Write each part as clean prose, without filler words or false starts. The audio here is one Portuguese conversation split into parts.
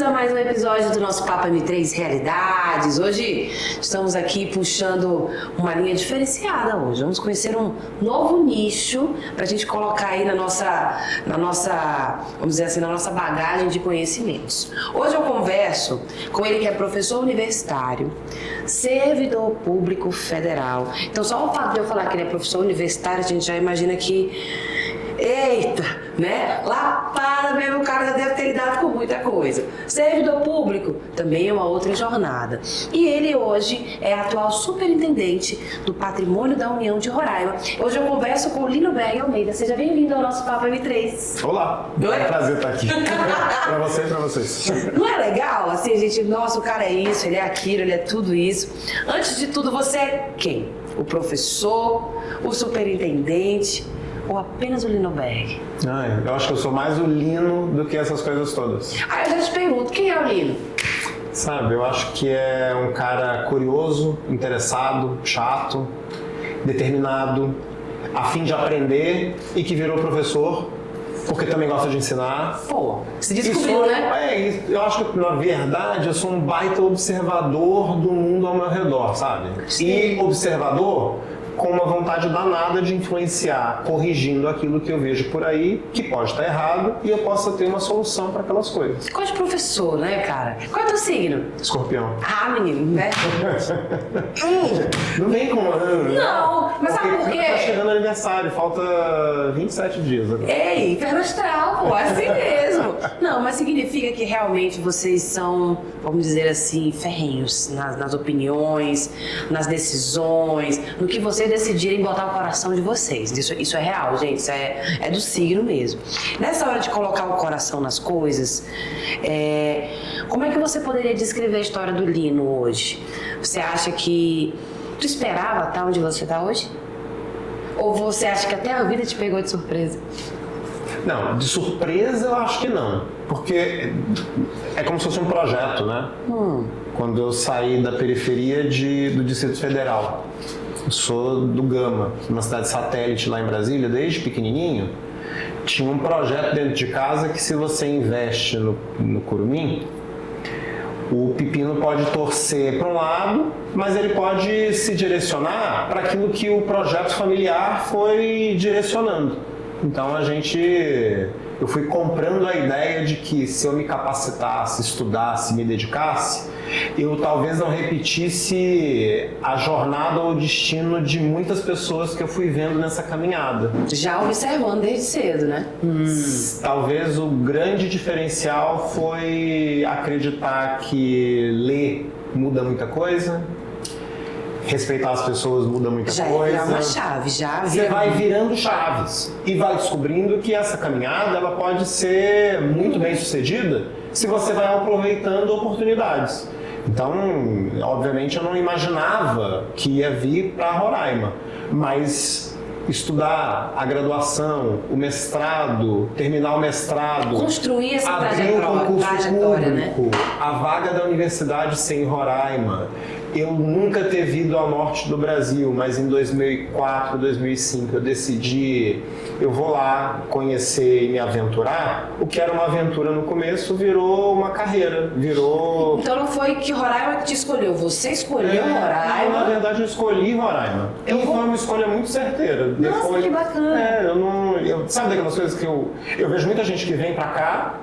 a mais um episódio do nosso Papo M3 Realidades. Hoje estamos aqui puxando uma linha diferenciada hoje. Vamos conhecer um novo nicho para a gente colocar aí na nossa, vamos dizer assim, na nossa bagagem de conhecimentos. Hoje eu converso com ele que é professor universitário, servidor público federal. Então só o fato de eu falar que ele é professor universitário, a gente já imagina que... Eita, né? Lapada mesmo, o cara já deve ter lidado com muita coisa. Servidor público também é uma outra jornada. E ele hoje é atual superintendente do Patrimônio da União de Roraima. Hoje eu converso com o Lindoberg Almeida. Seja bem-vindo ao nosso Papo M3. Olá, é um prazer estar aqui. Pra você e pra vocês. Não é legal? Assim, a gente, nossa, o cara é isso, ele é aquilo, ele é tudo isso. Antes de tudo, você é quem? O professor, o superintendente... ou apenas o Lindoberg? Eu acho que eu sou mais o Lino do que essas coisas todas. Aí eu já te pergunto, quem é o Lino? Sabe, eu acho que é um cara curioso, interessado, chato, determinado, a fim de aprender e que virou professor, porque também gosta de ensinar. Pô, se descobriu, né? Eu acho que, na verdade, eu sou um baita observador do mundo ao meu redor, sabe? Sim. E observador com uma vontade danada de influenciar, corrigindo aquilo que eu vejo por aí, que pode estar errado, e eu possa ter uma solução para aquelas coisas. Você gosta de professor, né, cara? Qual é o teu signo? Escorpião. Ah, menino, né? Não vem com... Não, mas sabe por quê? Tá chegando aniversário, falta 27 dias agora. Ei, inferno astral, pô, assim mesmo. Não, mas significa que realmente vocês são, vamos dizer assim, ferrenhos nas opiniões, nas decisões, no que vocês decidirem botar o coração de vocês. Isso é real, gente, isso é do signo mesmo. Nessa hora de colocar o coração nas coisas, como é que você poderia descrever a história do Lino hoje? Você acha que tu esperava estar onde você está hoje? Ou você acha que até a vida te pegou de surpresa? Não, de surpresa eu acho que não. Porque é como se fosse um projeto, né? Quando eu saí da periferia do Distrito Federal. Eu sou do Gama, uma cidade satélite lá em Brasília, desde pequenininho. Tinha um projeto dentro de casa que, se você investe no curumim, o pepino pode torcer para um lado, mas ele pode se direcionar para aquilo que o projeto familiar foi direcionando. Então eu fui comprando a ideia de que, se eu me capacitasse, estudasse, me dedicasse, eu talvez não repetisse a jornada ou o destino de muitas pessoas que eu fui vendo nessa caminhada. Já observando desde cedo, né? Talvez o grande diferencial foi acreditar que ler muda muita coisa, respeitar as pessoas muda muita coisa. Já é uma chave, já vira. Você vai virando chaves e vai descobrindo que essa caminhada ela pode ser muito bem sucedida se você vai aproveitando oportunidades. Então, obviamente, eu não imaginava que ia vir para Roraima, mas estudar a graduação, o mestrado, terminar o mestrado, construir essa abrir um concurso trajetória, público, né? A vaga da universidade ser em Roraima. Eu nunca ter vindo ao norte do Brasil, mas em 2004, 2005 eu decidi, eu vou lá conhecer e me aventurar. O que era uma aventura no começo virou uma carreira, virou... Então não foi que Roraima que te escolheu, você escolheu Roraima? Na verdade eu escolhi Roraima. Foi uma escolha muito certeira. Nossa, que bacana. Sabe daquelas coisas que eu vejo muita gente que vem pra cá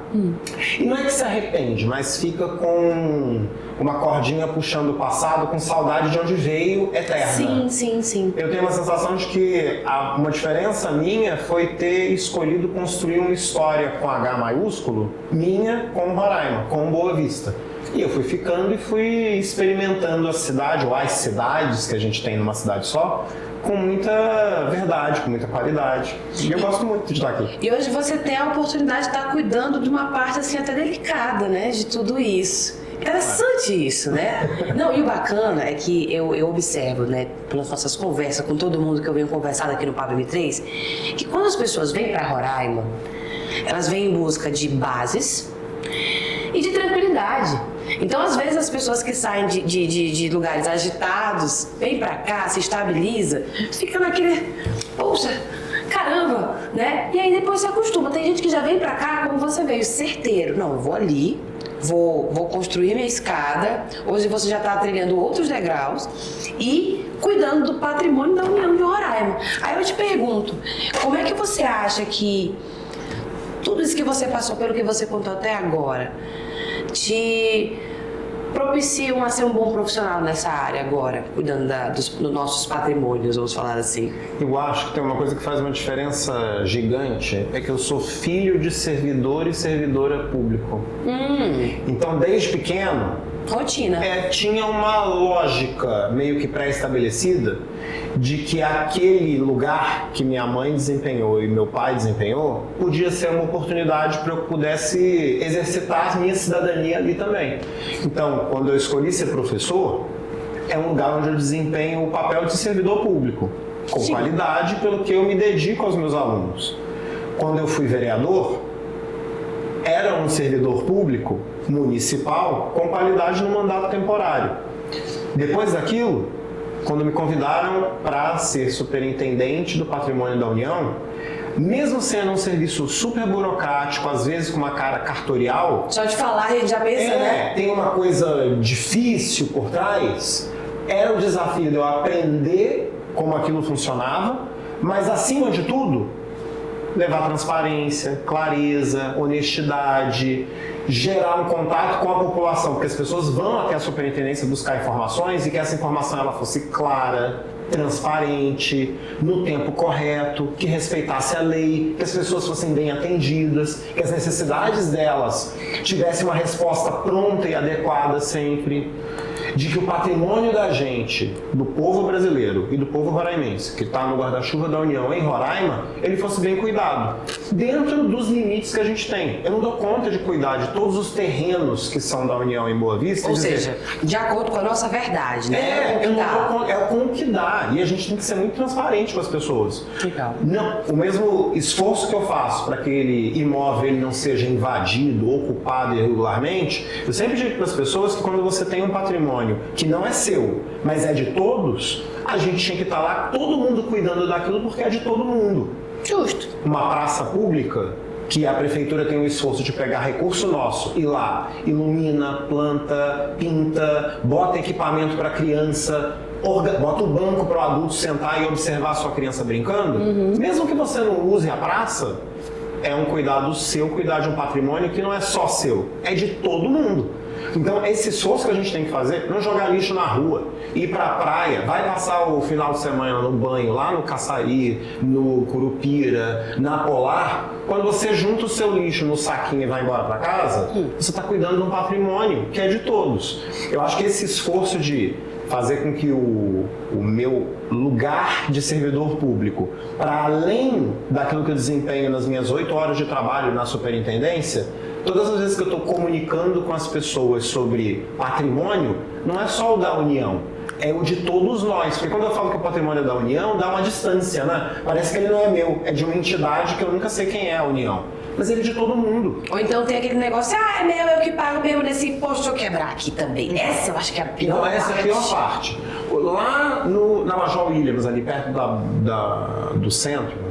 e não é que se arrepende, mas fica com uma cordinha puxando o passado, com saudade de onde veio eterna. Sim. Eu tenho uma sensação de que uma diferença minha foi ter escolhido construir uma história com H maiúsculo, minha com Roraima, com Boa Vista. E eu fui ficando e fui experimentando a cidade, ou as cidades que a gente tem numa cidade só, com muita verdade, com muita qualidade. E eu gosto muito de estar aqui. E hoje você tem a oportunidade de estar cuidando de uma parte assim até delicada, né, de tudo isso. Interessante isso, né? Não, e o bacana é que eu observo, né, pelas nossas conversas com todo mundo que eu venho conversar aqui no Papo M3, que quando as pessoas vêm para Roraima, elas vêm em busca de bases e de tranquilidade. Então, às vezes, as pessoas que saem de lugares agitados, vêm pra cá, se estabiliza, fica naquele... Poxa, caramba, né? E aí depois se acostuma. Tem gente que já vem pra cá, como você veio, certeiro. Não, eu vou ali, vou construir minha escada. Hoje você já está trilhando outros degraus e cuidando do patrimônio da União de Roraima. Aí eu te pergunto, como é que você acha que tudo isso que você passou, pelo que você contou até agora, te propiciam a ser um bom profissional nessa área agora, cuidando dos nossos patrimônios, vamos falar assim? Eu acho que tem uma coisa que faz uma diferença gigante, é que eu sou filho de servidor e servidora público. Então, desde pequeno, rotina. Tinha uma lógica meio que pré-estabelecida de que aquele lugar que minha mãe desempenhou e meu pai desempenhou podia ser uma oportunidade para eu pudesse exercitar a minha cidadania ali também. Então, quando eu escolhi ser professor, é um lugar onde eu desempenho o papel de servidor público, com Sim. qualidade, pelo que eu me dedico aos meus alunos. Quando eu fui vereador, era um servidor público municipal com qualidade no mandato temporário. Depois daquilo, quando me convidaram para ser superintendente do patrimônio da União, mesmo sendo um serviço super burocrático, às vezes com uma cara cartorial, Só de falar, a gente já pensa, né? tem uma coisa difícil por trás, era o desafio de eu aprender como aquilo funcionava, mas acima de tudo, levar transparência, clareza, honestidade, gerar um contato com a população, porque as pessoas vão até a superintendência buscar informações e que essa informação ela fosse clara, transparente, no tempo correto, que respeitasse a lei, que as pessoas fossem bem atendidas, que as necessidades delas tivessem uma resposta pronta e adequada sempre, de que o patrimônio da gente, do povo brasileiro e do povo roraimense, que está no guarda-chuva da União em Roraima, ele fosse bem cuidado, dentro dos limites que a gente tem. Eu não dou conta de cuidar de todos os terrenos que são da União em Boa Vista. Ou seja, de acordo com a nossa verdade, né? Eu não dou conta, é com o que dá. E a gente tem que ser muito transparente com as pessoas. Legal. Não, o mesmo esforço que eu faço para que aquele imóvel ele não seja invadido, ocupado irregularmente, eu sempre digo para as pessoas que quando você tem um patrimônio que não é seu, mas é de todos, a gente tinha que estar lá, todo mundo cuidando daquilo porque é de todo mundo. Justo. Uma praça pública, que a prefeitura tem o esforço de pegar recurso nosso, ir lá, ilumina, planta, pinta, bota equipamento para criança, bota o banco para o adulto sentar e observar a sua criança brincando, mesmo que você não use a praça, é um cuidado seu, cuidar de um patrimônio que não é só seu, é de todo mundo. Então, esse esforço que a gente tem que fazer, não jogar lixo na rua, ir para a praia, vai passar o final de semana no banho, lá no Caçari, no Curupira, na Polar, quando você junta o seu lixo no saquinho e vai embora para casa, você está cuidando de um patrimônio que é de todos. Eu acho que esse esforço de fazer com que o meu lugar de servidor público, para além daquilo que eu desempenho nas minhas 8 horas de trabalho na superintendência, todas as vezes que eu estou comunicando com as pessoas sobre patrimônio, não é só o da União, é o de todos nós. Porque quando eu falo que o patrimônio é da União, dá uma distância, né? Parece que ele não é meu, é de uma entidade que eu nunca sei quem é a União. Mas ele é de todo mundo. Ou então tem aquele negócio, é meu, eu que pago mesmo nesse imposto, deixa eu quebrar aqui também. Essa eu acho que é a pior parte. Essa é a pior parte. Lá na Major Williams, ali perto do centro,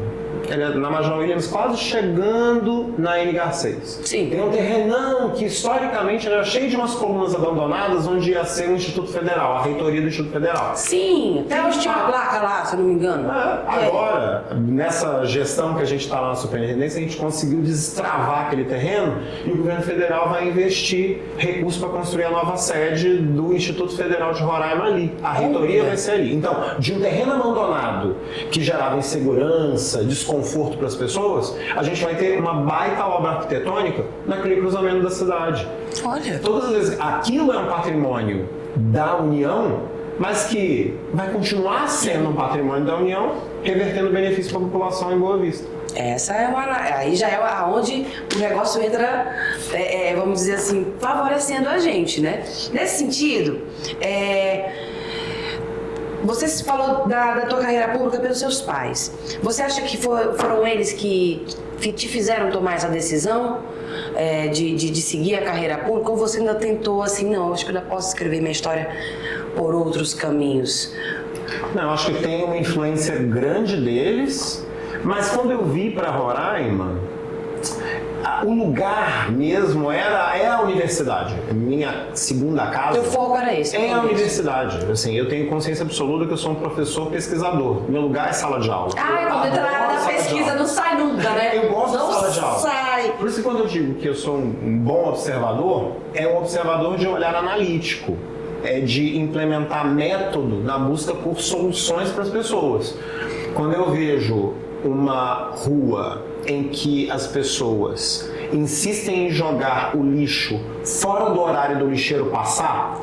na Major Williams, quase chegando na NH6. Sim. Tem um terrenão que historicamente era cheio de umas colunas abandonadas, onde ia ser o Instituto Federal, a reitoria do Instituto Federal. Sim, até hoje tinha uma placa lá, se eu não me engano. Agora, nessa gestão que a gente está lá na superintendência, a gente conseguiu destravar aquele terreno e o governo federal vai investir recursos para construir a nova sede do Instituto Federal de Roraima ali. A reitoria vai ser ali. Então, de um terreno abandonado que gerava insegurança, desconforto para as pessoas, a gente vai ter uma baita obra arquitetônica naquele cruzamento da cidade. Olha. Todas as vezes, aquilo é um patrimônio da União, mas que vai continuar sendo um patrimônio da União, revertendo benefício para a população em Boa Vista. Essa é aí já é aonde o negócio entra, vamos dizer assim, favorecendo a gente, né? Nesse sentido, você falou da tua carreira pública pelos seus pais. Você acha que foram eles que te fizeram tomar essa decisão de seguir a carreira pública? Ou você ainda tentou assim, não, acho que eu ainda posso escrever minha história por outros caminhos? Não, acho que tem uma influência grande deles, mas quando eu vi para Roraima, O lugar mesmo é a universidade. Minha segunda casa. Teu foco era esse. É a universidade. Assim, eu tenho consciência absoluta que eu sou um professor pesquisador. Meu lugar é sala de aula. Quando entra na área da pesquisa não sai nunca, né? Eu gosto não de sala de aula. Sai. Por isso que quando eu digo que eu sou um bom observador, é um observador de olhar analítico. É de implementar método na busca por soluções para as pessoas. Quando eu vejo uma rua em que as pessoas insistem em jogar o lixo fora do horário do lixeiro passar,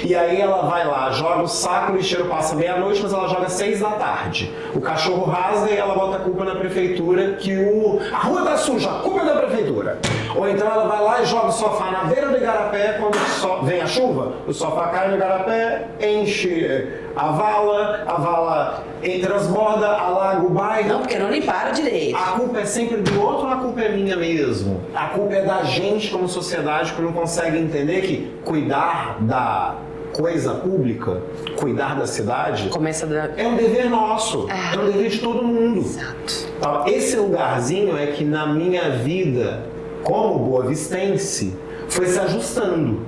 e aí ela vai lá, joga o saco, o lixeiro passa meia-noite, mas ela joga 6 da tarde. O cachorro rasga e ela bota a culpa na prefeitura que a rua tá suja, a culpa é da prefeitura. Ou então ela vai lá e joga o sofá na beira do igarapé, quando vem a chuva, o sofá cai no igarapé, enche a vala transborda, alaga o bairro. Não, porque não limparam direito. A culpa é sempre do outro ou a culpa é minha mesmo? A culpa é da gente como sociedade que não consegue entender que cuidar da coisa pública, cuidar da cidade, é um dever nosso, é um dever de todo mundo. Exato. Então, esse lugarzinho é que na minha vida, como boavistense, foi se ajustando.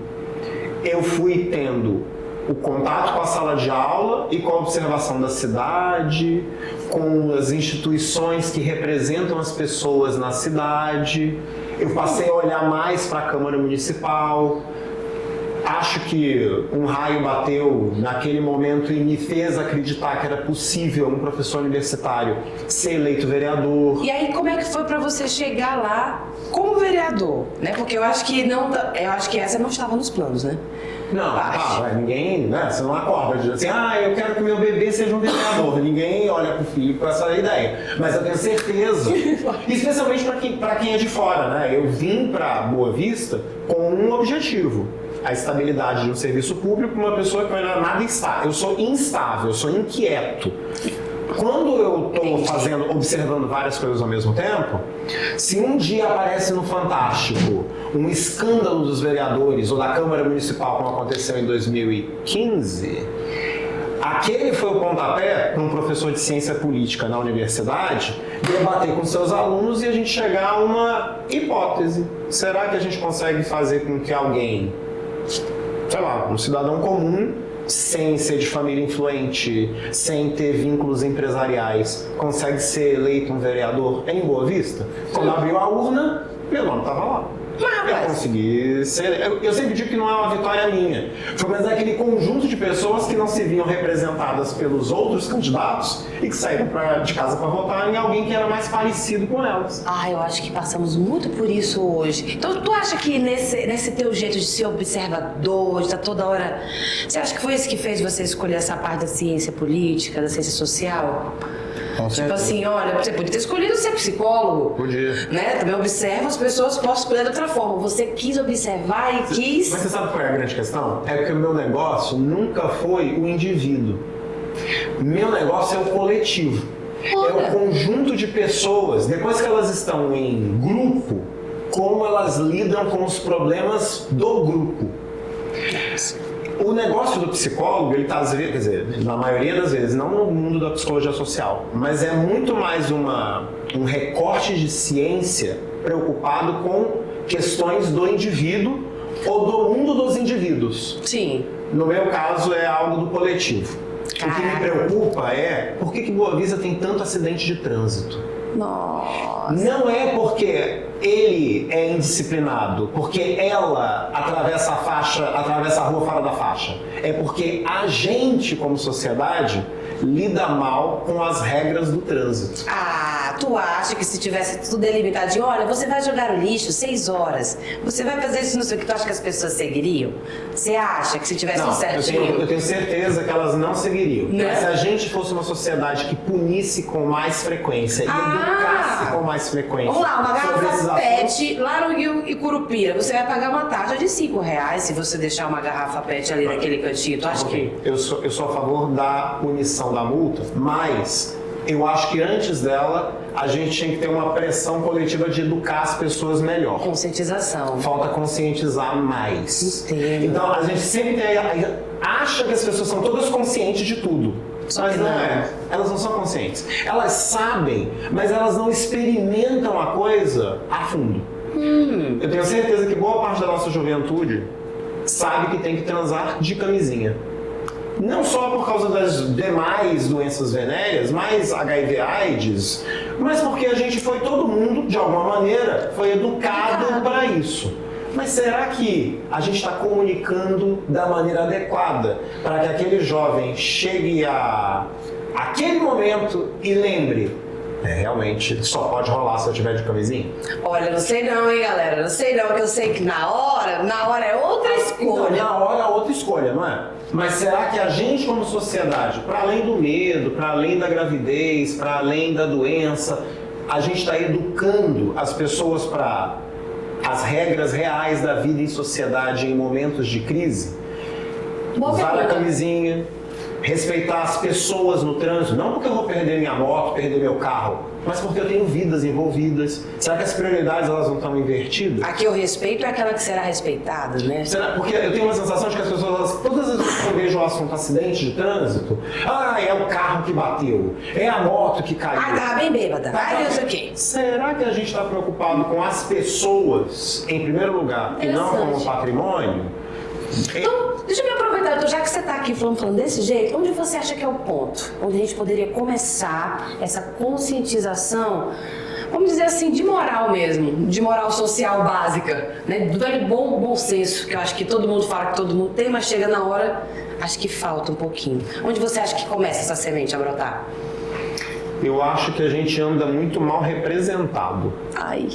Eu fui tendo o contato com a sala de aula e com a observação da cidade, com as instituições que representam as pessoas na cidade. Eu passei a olhar mais para a Câmara Municipal. Acho que um raio bateu naquele momento e me fez acreditar que era possível um professor universitário ser eleito vereador. E aí, como é que foi para você chegar lá como vereador, né? Porque eu acho que essa não estava nos planos, né? Não, ninguém, né? Você não acorda de assim, eu quero que meu bebê seja um vereador. Ninguém olha pro filho com essa ideia. Mas eu tenho certeza, especialmente para quem é de fora, né? Eu vim para Boa Vista com um objetivo: a estabilidade de um serviço público para uma pessoa que não é nada estável. Eu sou instável, eu sou inquieto. Quando eu estou observando várias coisas ao mesmo tempo, se um dia aparece no Fantástico um escândalo dos vereadores ou da Câmara Municipal, como aconteceu em 2015, aquele foi o pontapé para um professor de ciência política na universidade debater com seus alunos e a gente chegar a uma hipótese. Será que a gente consegue fazer com que alguém, sei lá, um cidadão comum, sem ser de família influente, sem ter vínculos empresariais, consegue ser eleito um vereador em Boa Vista? Quando abriu a urna, meu nome estava lá. Eu consegui ser. Eu sempre digo que não é uma vitória minha. Foi mais aquele conjunto de pessoas que não se viam representadas pelos outros candidatos e que saíram de casa para votar em alguém que era mais parecido com elas. Eu acho que passamos muito por isso hoje. Então, tu acha que nesse teu jeito de ser observador, de estar toda hora... Você acha que foi isso que fez você escolher essa parte da ciência política, da ciência social? Tipo assim, olha, você podia ter escolhido ser psicólogo. Podia. Né? Também observa as pessoas, posso escolher de outra forma. Você quis observar e quis... Mas você sabe qual é a grande questão? É que o meu negócio nunca foi o indivíduo. Meu negócio é o coletivo. Olha. É o conjunto de pessoas. Depois que elas estão em grupo, como elas lidam com os problemas do grupo. O negócio do psicólogo, ele está, às vezes, quer dizer, na maioria das vezes, não no mundo da psicologia social, mas é muito mais um recorte de ciência preocupado com questões do indivíduo ou do mundo dos indivíduos. Sim. No meu caso, é algo do coletivo. O que me preocupa é por que Boa Vista tem tanto acidente de trânsito. Nossa. Não é porque ele é indisciplinado, porque ela atravessa a rua fora da faixa. É porque a gente, como sociedade, lida mal com as regras do trânsito. Tu acha que se tivesse tudo delimitadinho, olha, você vai jogar o lixo 6 horas, você vai fazer isso, não sei o que, tu acha que as pessoas seguiriam? Você acha que se tivesse um certinho? Eu tenho certeza que elas não seguiriam. Né? Mas se a gente fosse uma sociedade que punisse com mais frequência e educasse com mais frequência... Vamos lá, uma garrafa PET lá no Rio e Curupira, você vai pagar uma taxa de R$5 se você deixar uma garrafa PET ali naquele cantinho, tu acha que... Eu sou a favor da punição da multa, mas eu acho que antes dela a gente tinha que ter uma pressão coletiva de educar as pessoas melhor. Conscientização. Falta conscientizar mais. Entendo. Então a gente sempre acha que as pessoas são todas conscientes de tudo. Mas não é. Elas não são conscientes. Elas sabem, mas elas não experimentam a coisa a fundo. Eu tenho certeza que boa parte da nossa juventude sabe que tem que transar de camisinha. Não só por causa das demais doenças venéreas, mais HIV/AIDS, mas porque a gente foi, todo mundo, de alguma maneira, foi educado para isso. Mas será que a gente está comunicando da maneira adequada para que aquele jovem chegue a aquele momento e lembre? Realmente, só pode rolar se eu tiver de camisinha? Olha, não sei não, hein, galera? Não sei não, que eu sei que na hora é outra escolha. Então, na hora é outra escolha, não é? Mas será que a gente, como sociedade, para além do medo, para além da gravidez, para além da doença, a gente está educando as pessoas para as regras reais da vida em sociedade em momentos de crise? Usar a camisinha, respeitar as pessoas no trânsito, não porque eu vou perder minha moto, perder meu carro, mas porque eu tenho vidas envolvidas. Será que as prioridades elas não estão invertidas? A que eu respeito é aquela que será respeitada, né? Será? Porque eu tenho uma sensação de que as pessoas, todas as vezes que eu vejo o assunto acidente de trânsito, é o carro que bateu, é a moto que caiu. Tava bem bêbada. Não sei o quê. Será que a gente está preocupado com as pessoas, em primeiro lugar, e não com o patrimônio? Então, deixa eu me aproveitar, então, já que você está aqui falando desse jeito, onde você acha que é o ponto onde a gente poderia começar essa conscientização, vamos dizer assim, de moral mesmo, de moral social básica, né? Do velho bom senso, que eu acho que todo mundo fala que todo mundo tem, mas chega na hora, acho que falta um pouquinho. Onde você acha que começa essa semente a brotar? Eu acho que a gente anda muito mal representado. Ai...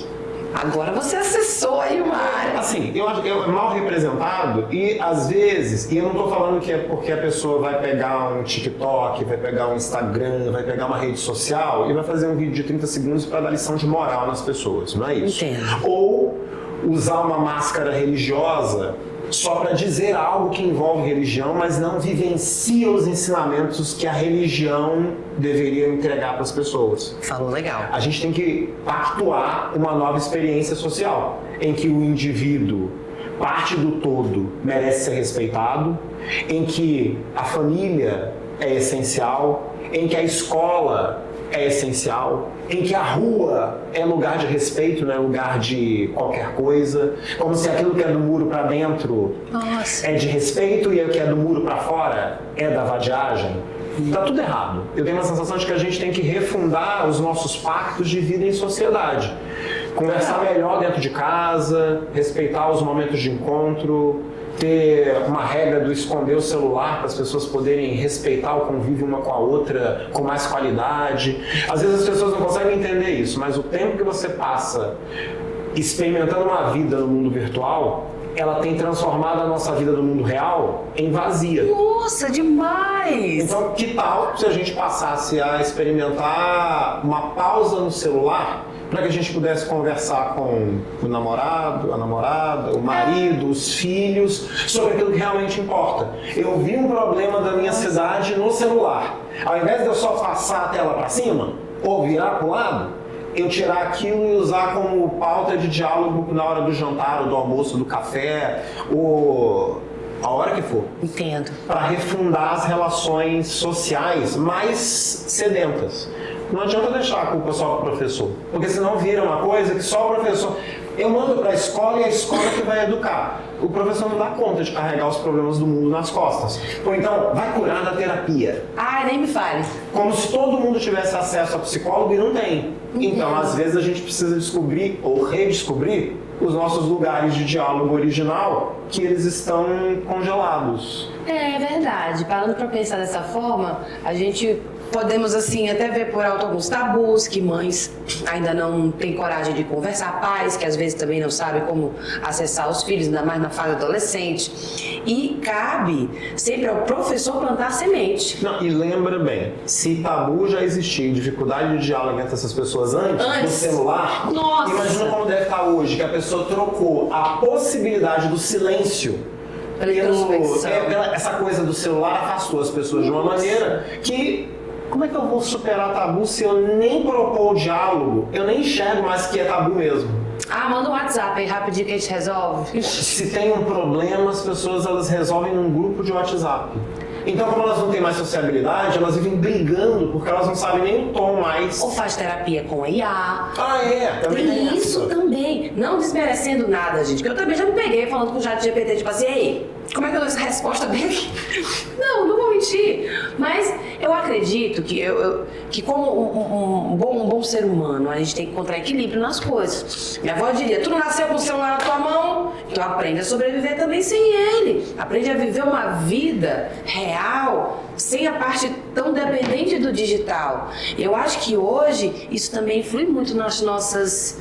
Agora você acessou aí uma área. Assim, eu acho que é mal representado e às vezes, e eu não estou falando que é porque a pessoa vai pegar um TikTok, vai pegar um Instagram, vai pegar uma rede social e vai fazer um vídeo de 30 segundos para dar lição de moral nas pessoas, não é isso? Entendo. Ou usar uma máscara religiosa só para dizer algo que envolve religião, mas não vivencia os ensinamentos que a religião deveria entregar para as pessoas. Falou legal. A gente tem que pactuar uma nova experiência social, em que o indivíduo, parte do todo, merece ser respeitado, em que a família é essencial, em que a escola é essencial, em que a rua é lugar de respeito, não é lugar de qualquer coisa, como se aquilo que é do muro para dentro é de respeito e o que é do muro para fora é da vadiagem. Tá tudo errado. Eu tenho uma sensação de que a gente tem que refundar os nossos pactos de vida em sociedade. Conversar melhor dentro de casa, respeitar os momentos de encontro, ter uma regra do esconder o celular para as pessoas poderem respeitar o convívio uma com a outra com mais qualidade. Às vezes as pessoas não conseguem entender isso, mas o tempo que você passa experimentando uma vida no mundo virtual, ela tem transformado a nossa vida do mundo real em vazia. Nossa, demais! Então, que tal se a gente passasse a experimentar uma pausa no celular para que a gente pudesse conversar com o namorado, a namorada, o marido, os filhos, sobre aquilo que realmente importa. Eu vi um problema da minha cidade no celular. Ao invés de eu só passar a tela para cima ou virar para o lado, eu tirar aquilo e usar como pauta de diálogo na hora do jantar, ou do almoço, do café, ou a hora que for. Entendo. Para refundar as relações sociais mais sedentas. Não adianta deixar a culpa só para o professor, porque senão vira uma coisa que só o professor... Eu mando para a escola e a escola que vai educar. O professor não dá conta de carregar os problemas do mundo nas costas. Ou então, vai curar na terapia. Ai, nem me fale. Como se todo mundo tivesse acesso a psicólogo e não tem. Então, às vezes, a gente precisa descobrir ou redescobrir os nossos lugares de diálogo original, que eles estão congelados. É verdade. Parando para pensar dessa forma, a gente... Podemos, assim, até ver por alto alguns tabus que mães ainda não têm coragem de conversar, pais que às vezes também não sabem como acessar os filhos, ainda mais na fase adolescente. E cabe sempre ao professor plantar a semente. Não, e lembra bem, se tabu já existia, dificuldade de diálogo entre essas pessoas antes do celular, nossa, imagina como deve estar hoje, que a pessoa trocou a possibilidade do silêncio essa coisa do celular afastou as pessoas de uma maneira que... Como é que eu vou superar tabu se eu nem propor o diálogo? Eu nem enxergo mais que é tabu mesmo. Ah, manda um WhatsApp aí rapidinho que a gente resolve. Se tem um problema, as pessoas elas resolvem num grupo de WhatsApp. Então, como elas não têm mais sociabilidade, elas vivem brigando porque elas não sabem nem o tom mais. Ou faz terapia com a IA. Ah, é? Também Tem isso também. Não desmerecendo nada, gente. Porque eu também já me peguei falando com o chat GPT, tipo assim, ei, como é que eu dou essa resposta dele? Não vou mentir. Mas eu acredito que como um bom ser humano, a gente tem que encontrar equilíbrio nas coisas. Minha avó diria, tu não nasceu com o celular na tua mão, então aprende a sobreviver também sem ele. Aprende a viver uma vida real, sem a parte tão dependente do digital. Eu acho que hoje isso também influi muito nos nossos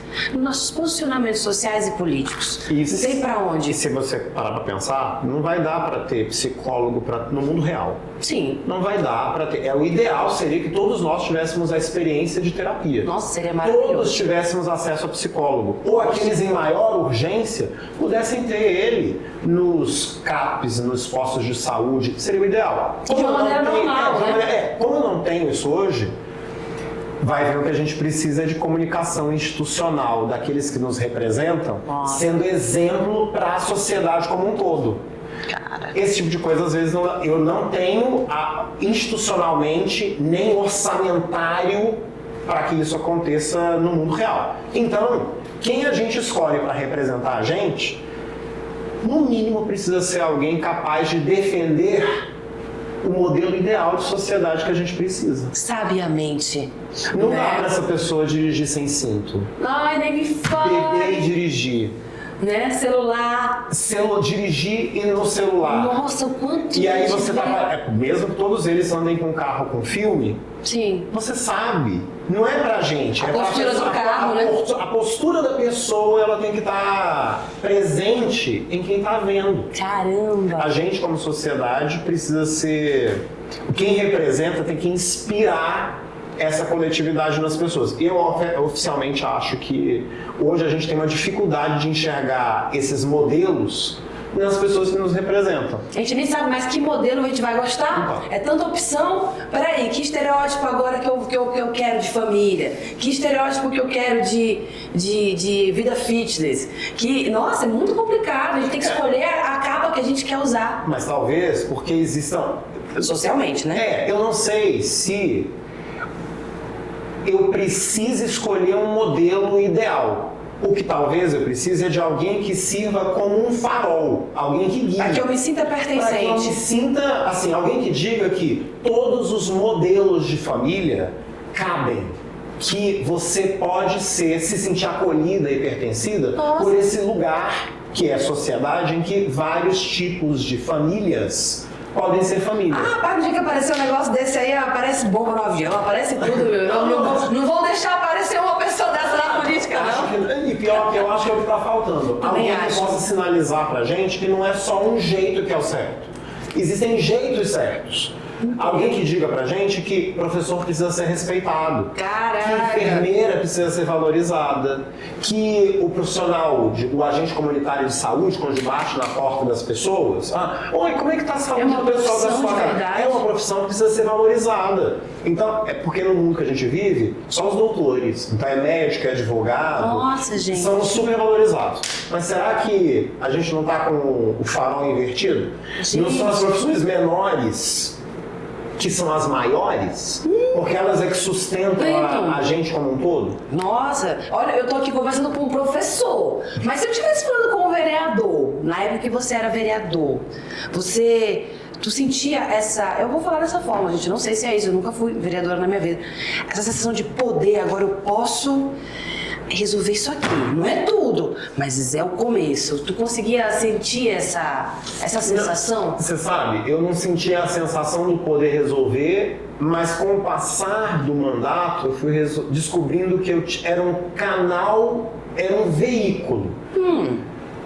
posicionamentos sociais e políticos. Não sei pra onde. E se você parar pra pensar, não vai dar pra ter psicólogo no mundo real. Sim. Não vai dar pra ter. O ideal seria que todos nós tivéssemos a experiência de terapia. Nossa, seria maravilhoso. Todos tivéssemos acesso a psicólogo. Ou aqueles em maior urgência pudessem ter ele nos CAPs, nos postos de saúde. Seria o ideal. De uma maneira normal, né? Como eu não tenho isso hoje, vai ver o que a gente precisa de comunicação institucional daqueles que nos representam, sendo exemplo para a sociedade como um todo. Cara. Esse tipo de coisa, às vezes, eu não tenho institucionalmente nem orçamentário para que isso aconteça no mundo real. Então, quem a gente escolhe para representar a gente, no mínimo precisa ser alguém capaz de defender o modelo ideal de sociedade que a gente precisa. Sabiamente. Não dá para essa pessoa dirigir sem cinto. Ai, nem me fala. Beber e dirigir. Né? Celular. Dirigir e no celular. Nossa, o quanto. E aí você tá. Mesmo que todos eles andem com carro com filme, sim, você sabe. Não é pra gente. A postura do carro, né? A postura da pessoa, ela tem que estar presente em quem tá vendo. Caramba. A gente, como sociedade, precisa ser... Quem representa tem que inspirar essa coletividade nas pessoas. Eu oficialmente acho que hoje a gente tem uma dificuldade de enxergar esses modelos nas pessoas que nos representam. A gente nem sabe mais que modelo a gente vai gostar. É tanta opção. Peraí, que estereótipo agora que eu quero de família? Que estereótipo que eu quero de vida fitness? Nossa, é muito complicado. A gente tem que escolher a capa que a gente quer usar. Mas talvez porque existam... Socialmente, né? Eu não sei se eu preciso escolher um modelo ideal. O que talvez eu precise é de alguém que sirva como um farol, alguém que guie. Para que eu me sinta pertencente. Para que eu me sinta, assim, alguém que diga que todos os modelos de família cabem. Que você pode se sentir acolhida e pertencida por esse lugar que é a sociedade em que vários tipos de famílias podem ser família. Para o dia que aparecer um negócio desse aí, aparece bomba no avião, aparece tudo, meu. Não vão deixar aparecer uma pessoa dessa na política, não. E pior que eu acho que é o que está faltando. Alguém que possa sinalizar pra gente que não é só um jeito que é o certo. Existem jeitos certos. Alguém que diga pra gente que o professor precisa ser respeitado, Caraca. que a enfermeira precisa ser valorizada, que o profissional, o agente comunitário de saúde, quando bate na porta das pessoas, oi, como é que tá a saúde do pessoal da sua casa? É uma profissão que precisa ser valorizada. Então, é porque no mundo que a gente vive, só os doutores, então é médico, é advogado, nossa, gente, são super valorizados. Mas será que a gente não tá com o farol invertido? Gente. Não são as profissões menores que são as maiores, porque elas é que sustentam a gente como um todo? Nossa, olha, eu tô aqui conversando com um professor, mas se eu estivesse falando com um vereador, na época que você era vereador, tu sentia essa... Eu vou falar dessa forma, gente, não sei se é isso, eu nunca fui vereadora na minha vida. Essa sensação de poder, agora eu posso resolver isso aqui. Não é tudo, mas é o começo. Tu conseguia sentir essa sensação? Você sabe, eu não sentia a sensação de poder resolver, mas com o passar do mandato, eu fui descobrindo que eu era um canal, era um veículo.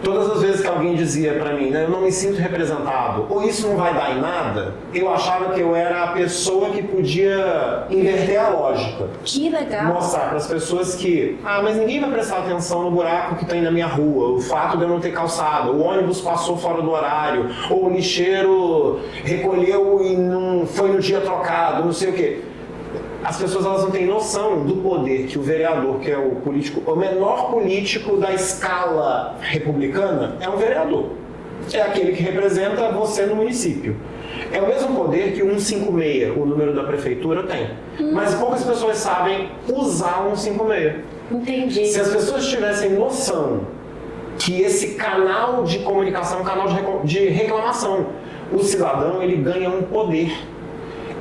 Todas as vezes que alguém dizia pra mim, eu não me sinto representado, ou isso não vai dar em nada, eu achava que eu era a pessoa que podia inverter a lógica. Que legal! Mostrar para as pessoas que, mas ninguém vai prestar atenção no buraco que tem na minha rua, o fato de eu não ter calçada, o ônibus passou fora do horário, ou o lixeiro recolheu e não foi no dia trocado, não sei o quê. As pessoas elas não têm noção do poder que o vereador, que é o político, o menor político da escala republicana, é um vereador. É aquele que representa você no município. É o mesmo poder que o 156, o número da prefeitura, tem. Mas poucas pessoas sabem usar o 156. Entendi. Se as pessoas tivessem noção que esse canal de comunicação é um canal de reclamação, o cidadão ele ganha um poder.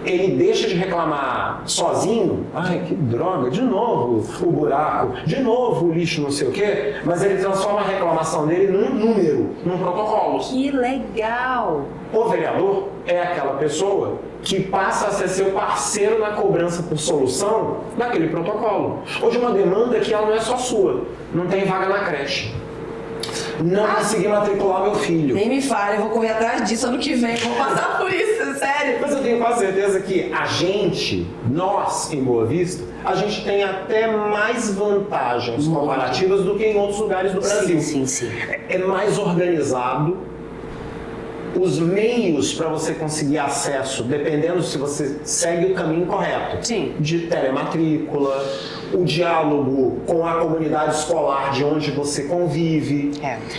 Ele deixa de reclamar sozinho, ai que droga, de novo o buraco, de novo o lixo não sei o quê, mas ele transforma a reclamação dele num número, num protocolo. Que legal! O vereador é aquela pessoa que passa a ser seu parceiro na cobrança por solução daquele protocolo. Ou de uma demanda que ela não é só sua, não tem vaga na creche. Não consegui matricular meu filho. Nem me fale, eu vou correr atrás disso ano que vem, vou passar por isso, sério. Mas eu tenho quase certeza que a gente, nós em Boa Vista, a gente tem até mais vantagens comparativas do que em outros lugares do Brasil. Sim. É mais organizado. Os meios para você conseguir acesso, dependendo se você segue o caminho correto, Sim. de telematrícula, o diálogo com a comunidade escolar de onde você convive.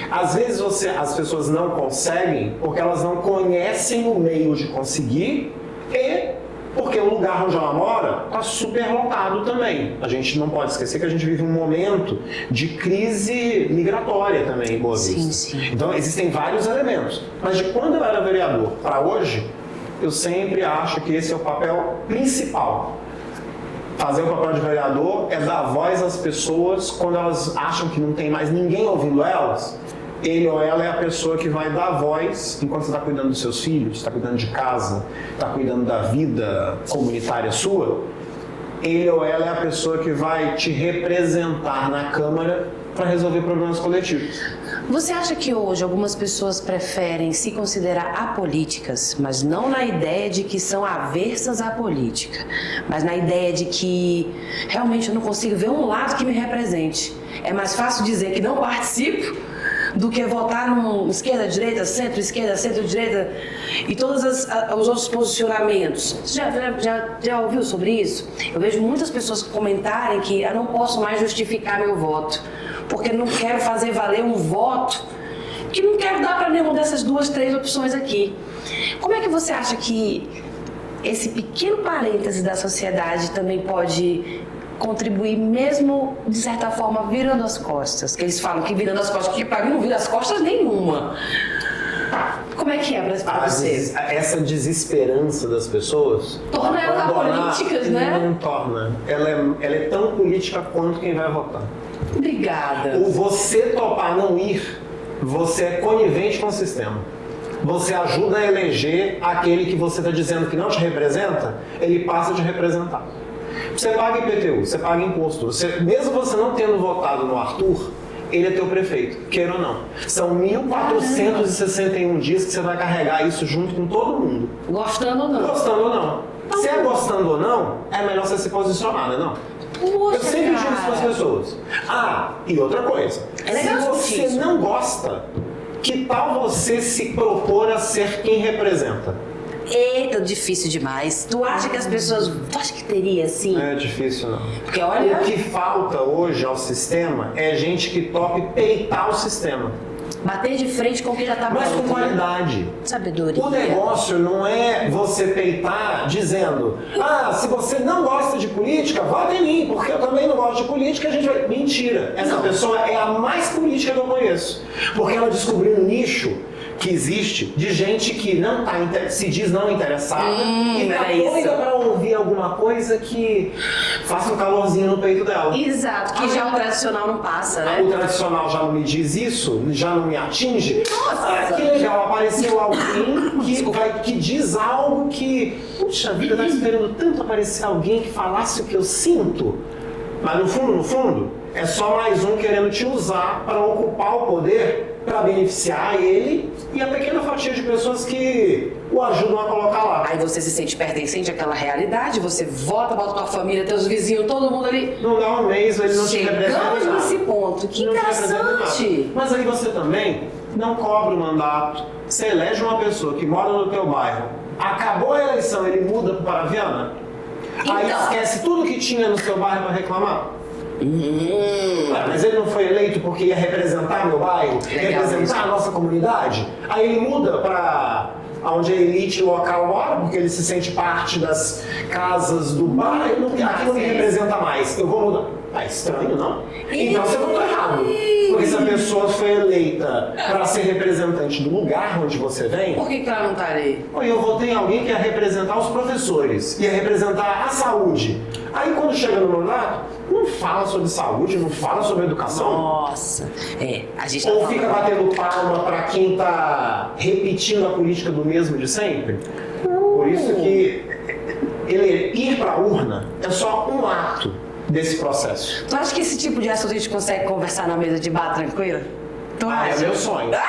Às vezes as pessoas não conseguem porque elas não conhecem o meio de conseguir e porque o lugar onde ela mora está super lotado também. A gente não pode esquecer que a gente vive um momento de crise migratória também em Boa Vista. Sim. Então existem vários elementos. Mas de quando eu era vereador para hoje, eu sempre acho que esse é o papel principal. Fazer o papel de vereador é dar voz às pessoas quando elas acham que não tem mais ninguém ouvindo elas. Ele ou ela é a pessoa que vai dar voz enquanto você está cuidando dos seus filhos, está cuidando de casa, está cuidando da vida comunitária sua. Ele ou ela é a pessoa que vai te representar na Câmara para resolver problemas coletivos. Você acha que hoje algumas pessoas preferem se considerar apolíticas, mas não na ideia de que são aversas à política, mas na ideia de que realmente eu não consigo ver um lado que me represente? É mais fácil dizer que não participo do que votar num esquerda-direita, centro-direita e todos os outros posicionamentos. Você já ouviu sobre isso? Eu vejo muitas pessoas comentarem que eu não posso mais justificar meu voto, porque não quero fazer valer um voto que não quero dar para nenhuma dessas 2, 3 opções aqui. Como é que você acha que esse pequeno parêntese da sociedade também pode contribuir, mesmo de certa forma virando as costas? Que eles falam que virando as costas, que para mim não vira as costas nenhuma. Como é que é para você? Essa desesperança das pessoas torna elas apolíticas, né? Não torna. Ela é tão política quanto quem vai votar. Obrigada. O você topar não ir, você é conivente com o sistema. Você ajuda a eleger aquele que você está dizendo que não te representa, ele passa a te representar. Você paga IPTU, você paga imposto. Mesmo você não tendo votado no Arthur, ele é teu prefeito, queira ou não. São 1.461 dias que você vai carregar isso junto com todo mundo. Gostando ou não? Gostando ou não. Se é gostando ou não, é melhor você se posicionar, né não? Poxa, eu sempre digo isso para as pessoas. E outra coisa. Se você não gosta, que tal você se propor a ser quem representa? Eita, difícil demais. Tu acha que as pessoas... Tu acha que teria, assim? Não é difícil, não. Porque olha... O que falta hoje ao sistema é gente que tope peitar o sistema. Bater de frente com o que já tá bom. Mas com qualidade. Sabedoria. O negócio não é você peitar dizendo se você não gosta de política, vota em mim, porque eu também não gosto de política, a gente vai... Mentira. Essa pessoa é a mais política que eu conheço. Porque ela descobriu um nicho que existe de gente que não se diz não interessada e tá doida para ouvir alguma coisa que faça um calorzinho no peito dela. Exato, que já o tradicional não passa, né? O tradicional já não me diz isso, já não me atinge. Nossa! Que legal, apareceu alguém que diz algo que, puxa vida, tá esperando tanto aparecer alguém que falasse o que eu sinto. Mas no fundo, é só mais um querendo te usar para ocupar o poder, para beneficiar ele e a pequena fatia de pessoas que o ajudam a colocar lá. Aí você se sente pertencente àquela realidade, você vota, bota tua família, teus vizinhos, todo mundo ali. Não dá um mês, ele não te representa nada. Chegamos nesse ponto, que interessante. Mas aí você também não cobra o mandato, você elege uma pessoa que mora no teu bairro, acabou a eleição, ele muda para Paraviana, aí esquece tudo que tinha no seu bairro para reclamar. Mas ele não foi eleito porque ia representar meu bairro, representar a nossa comunidade. Aí ele muda para onde a elite local mora, porque ele se sente parte das casas do bairro, aqui não me representa mais, eu vou mudar. Ah, estranho, não? Então você votou errado. Porque se a pessoa foi eleita para ser representante do lugar onde você vem... Por que ela não tá ali? Eu votei em alguém que ia representar os professores, ia representar a saúde. Aí quando chega no meu lado, não fala sobre saúde, não fala sobre educação. Nossa, a gente tá Ou falando... fica batendo palma para quem tá repetindo a política do mesmo de sempre. Por isso que ir para a urna é só um ato desse processo. Tu acha que esse tipo de assunto a gente consegue conversar na mesa de bar tranquila? Tu acha? É meu sonho. Já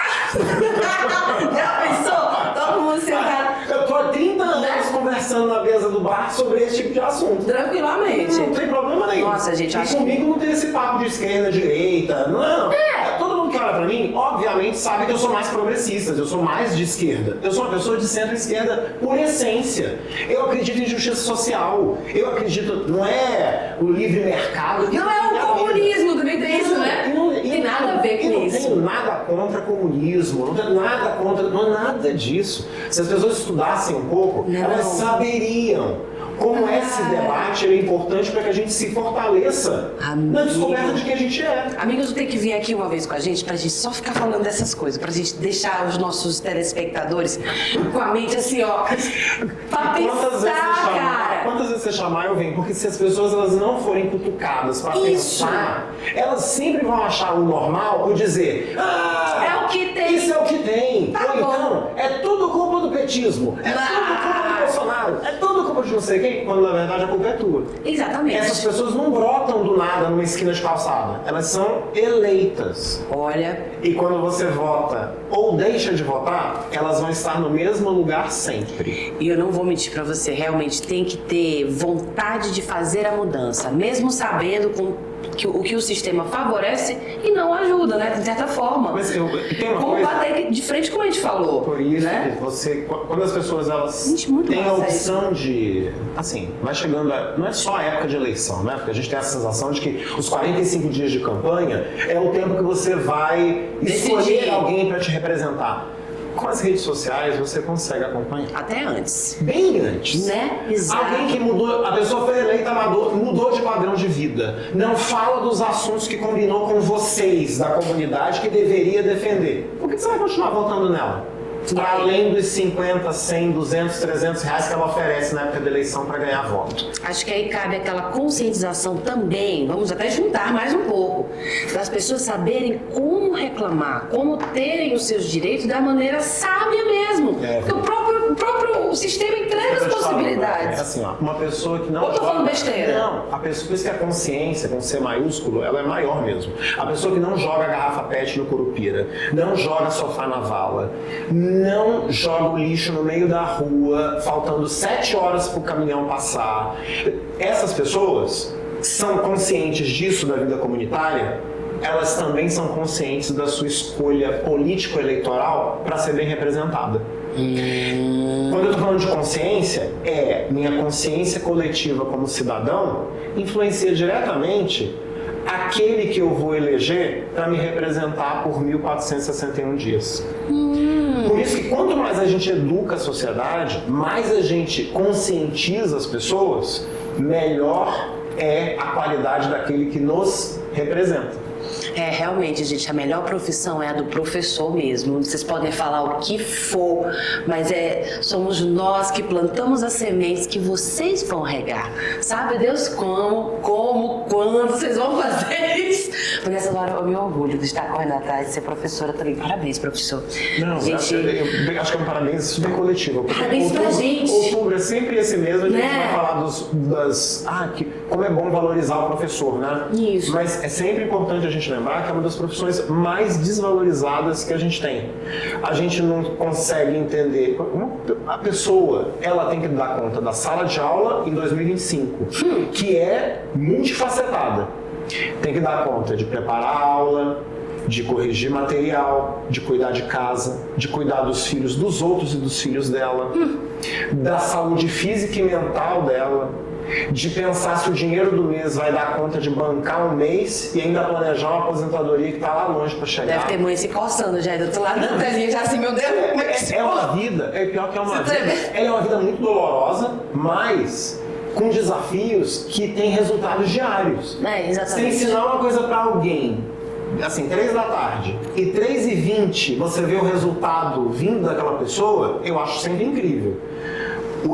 pensou? Todo mundo sentado. Eu tô há 30 anos conversando na mesa do bar sobre esse tipo de assunto. Tranquilamente. Não tem problema nenhum. Nossa, gente, e acho comigo não tem esse papo de esquerda, direita. Não. Todo mundo que olha pra mim, obviamente, sabe que eu sou mais progressista, eu sou mais de esquerda. Eu sou uma pessoa de centro-esquerda por essência. Eu acredito em justiça social. Eu acredito, não é o livre mercado. Não é o comunismo, também tem isso, né? Não tem nada a ver com isso. Não tenho nada contra comunismo, não tenho nada contra, não é nada disso. Se as pessoas estudassem um pouco, elas saberiam como esse debate é importante para que a gente se fortaleça na descoberta de quem a gente é. Amigos, tu tem que vir aqui uma vez com a gente pra gente só ficar falando dessas coisas, pra gente deixar os nossos telespectadores com a mente assim, ó, pra pensar, cara. Quantas vezes você chamar, eu venho. Porque se as pessoas elas não forem cutucadas pra pensar, elas sempre vão achar o normal ou dizer, é o que tem. Isso é o que tem. Tá ou então, é tudo culpa do petismo. É tudo culpa do Bolsonaro. É tudo culpa de não sei quem, quando na verdade a culpa é tua. Exatamente. Essas pessoas não brotam do nada numa esquina de calçada. Elas são eleitas. Olha. E quando você vota ou deixa de votar, elas vão estar no mesmo lugar sempre. E eu não vou mentir pra você, realmente tem que ter vontade de fazer a mudança, mesmo sabendo o que o sistema favorece e não ajuda, né? De certa forma. Mas tem uma como coisa... bater de frente, como a gente falou. Por isso, né? que você, quando as pessoas elas gente, têm a opção de... Assim, vai chegando... Não é só a época de eleição, né? Porque a gente tem a sensação de que os 45 dias de campanha é o tempo que você vai escolher alguém para te representar. Com as redes sociais você consegue acompanhar. Até antes. Bem antes. Né? Exato. Alguém que mudou, a pessoa foi eleita, mudou de padrão de vida. Não fala dos assuntos que combinou com vocês, da comunidade, que deveria defender. Por que você vai continuar votando nela? Para além dos 50, 100, 200, 300 reais que ela oferece na época da eleição para ganhar voto. Acho que aí cabe aquela conscientização também, vamos até juntar mais um pouco, das pessoas saberem como reclamar, como terem os seus direitos da maneira sábia mesmo. Porque o próprio sistema entrega as possibilidades. É assim, ó, uma pessoa que não... Eu tô falando besteira. Não, a pessoa, por isso que a consciência, com C maiúsculo, ela é maior mesmo. A pessoa que não joga a garrafa PET no Curupira, não joga sofá na vala, não joga o lixo no meio da rua, faltando 7 horas para o caminhão passar. Essas pessoas são conscientes disso da vida comunitária, elas também são conscientes da sua escolha político-eleitoral para ser bem representada. Quando eu estou falando de consciência, minha consciência coletiva como cidadão influencia diretamente aquele que eu vou eleger para me representar por 1.461 dias. Por isso que quanto mais a gente educa a sociedade, mais a gente conscientiza as pessoas, melhor é a qualidade daquele que nos representa. Realmente, gente, a melhor profissão é a do professor mesmo. Vocês podem falar o que for, mas somos nós que plantamos as sementes que vocês vão regar. Sabe Deus como, quando vocês vão fazer isso? Mas nessa hora eu me orgulho de estar correndo atrás de ser professora também. Parabéns, professor. Não, gente... eu acho que é um parabéns super coletivo. Parabéns pra gente. Outubro é sempre esse mesmo, a gente vai falar como é bom valorizar o professor, né? Isso. Mas é sempre importante a gente lembrar que é uma das profissões mais desvalorizadas que a gente tem. A gente não consegue entender. A pessoa, ela tem que dar conta da sala de aula em 2025, que é multifacetada. Tem que dar conta de preparar a aula, de corrigir material, de cuidar de casa, de cuidar dos filhos dos outros e dos filhos dela, da saúde física e mental dela. de pensar se o dinheiro do mês vai dar conta de bancar um mês e ainda planejar uma aposentadoria que está lá longe para chegar. Deve ter mãe se coçando já do outro lado da telinha, já assim, meu Deus, como é que se É uma vida, é pior que é uma vida. treme. Ela é uma vida muito dolorosa, mas com desafios que tem resultados diários. Exatamente. Você ensinar uma coisa para alguém, assim, 3 da tarde, e 3h20 você vê o resultado vindo daquela pessoa, eu acho sempre incrível.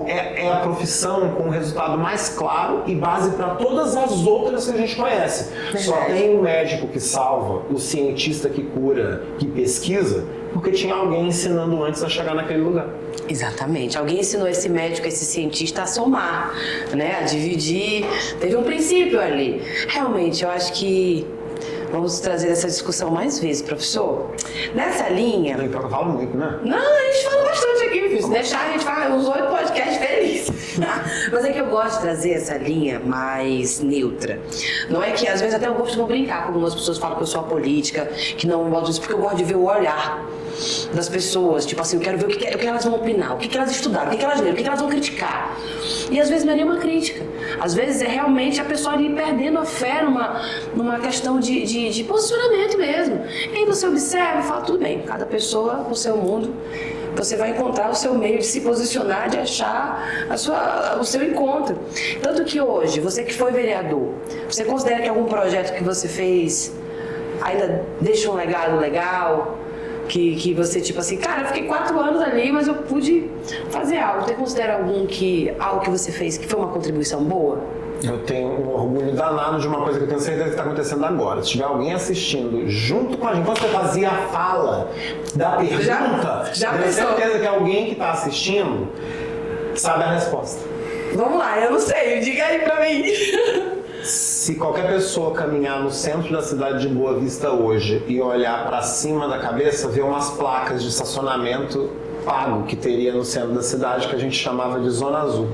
É a profissão com o resultado mais claro e base para todas as outras que a gente conhece. Verdade. Só tem o médico que salva, o cientista que cura, que pesquisa, porque tinha alguém ensinando antes a chegar naquele lugar. Exatamente. Alguém ensinou esse médico, esse cientista a somar, né? A dividir. Teve um princípio ali. Realmente, eu acho que vamos trazer essa discussão mais vezes, professor. Nessa linha... Então eu falo muito, né? Não, a gente fala bastante aqui, filho. Se deixar, a gente faz uns 8 podcasts felizes. Mas é que eu gosto de trazer essa linha mais neutra. Não é que, às vezes, até eu gosto de brincar com algumas pessoas, falam que eu sou apolítica, que não gosto disso, porque eu gosto de ver o olhar das pessoas. Tipo assim, eu quero ver o que elas vão opinar, o que elas estudaram, o que elas leram, o que elas vão criticar. E às vezes não é nenhuma crítica. Às vezes é realmente a pessoa ali perdendo a fé numa questão de posicionamento mesmo. E aí você observa e fala, tudo bem, cada pessoa, o seu mundo, você vai encontrar o seu meio de se posicionar, de achar o seu encontro. Tanto que hoje, você que foi vereador, você considera que algum projeto que você fez ainda deixa um legado legal? Que você, tipo assim, cara, eu fiquei 4 anos ali, mas eu pude fazer algo. Você considera algo que você fez que foi uma contribuição boa? Eu tenho um orgulho danado de uma coisa que eu tenho certeza que está acontecendo agora. Se tiver alguém assistindo junto com a gente, quando você fazia a fala da pergunta, Já eu tenho pensou? certeza que alguém que está assistindo sabe a resposta. Vamos lá, eu não sei, diga aí pra mim. Se qualquer pessoa caminhar no centro da cidade de Boa Vista hoje e olhar para cima da cabeça, ver umas placas de estacionamento pago que teria no centro da cidade que a gente chamava de Zona Azul.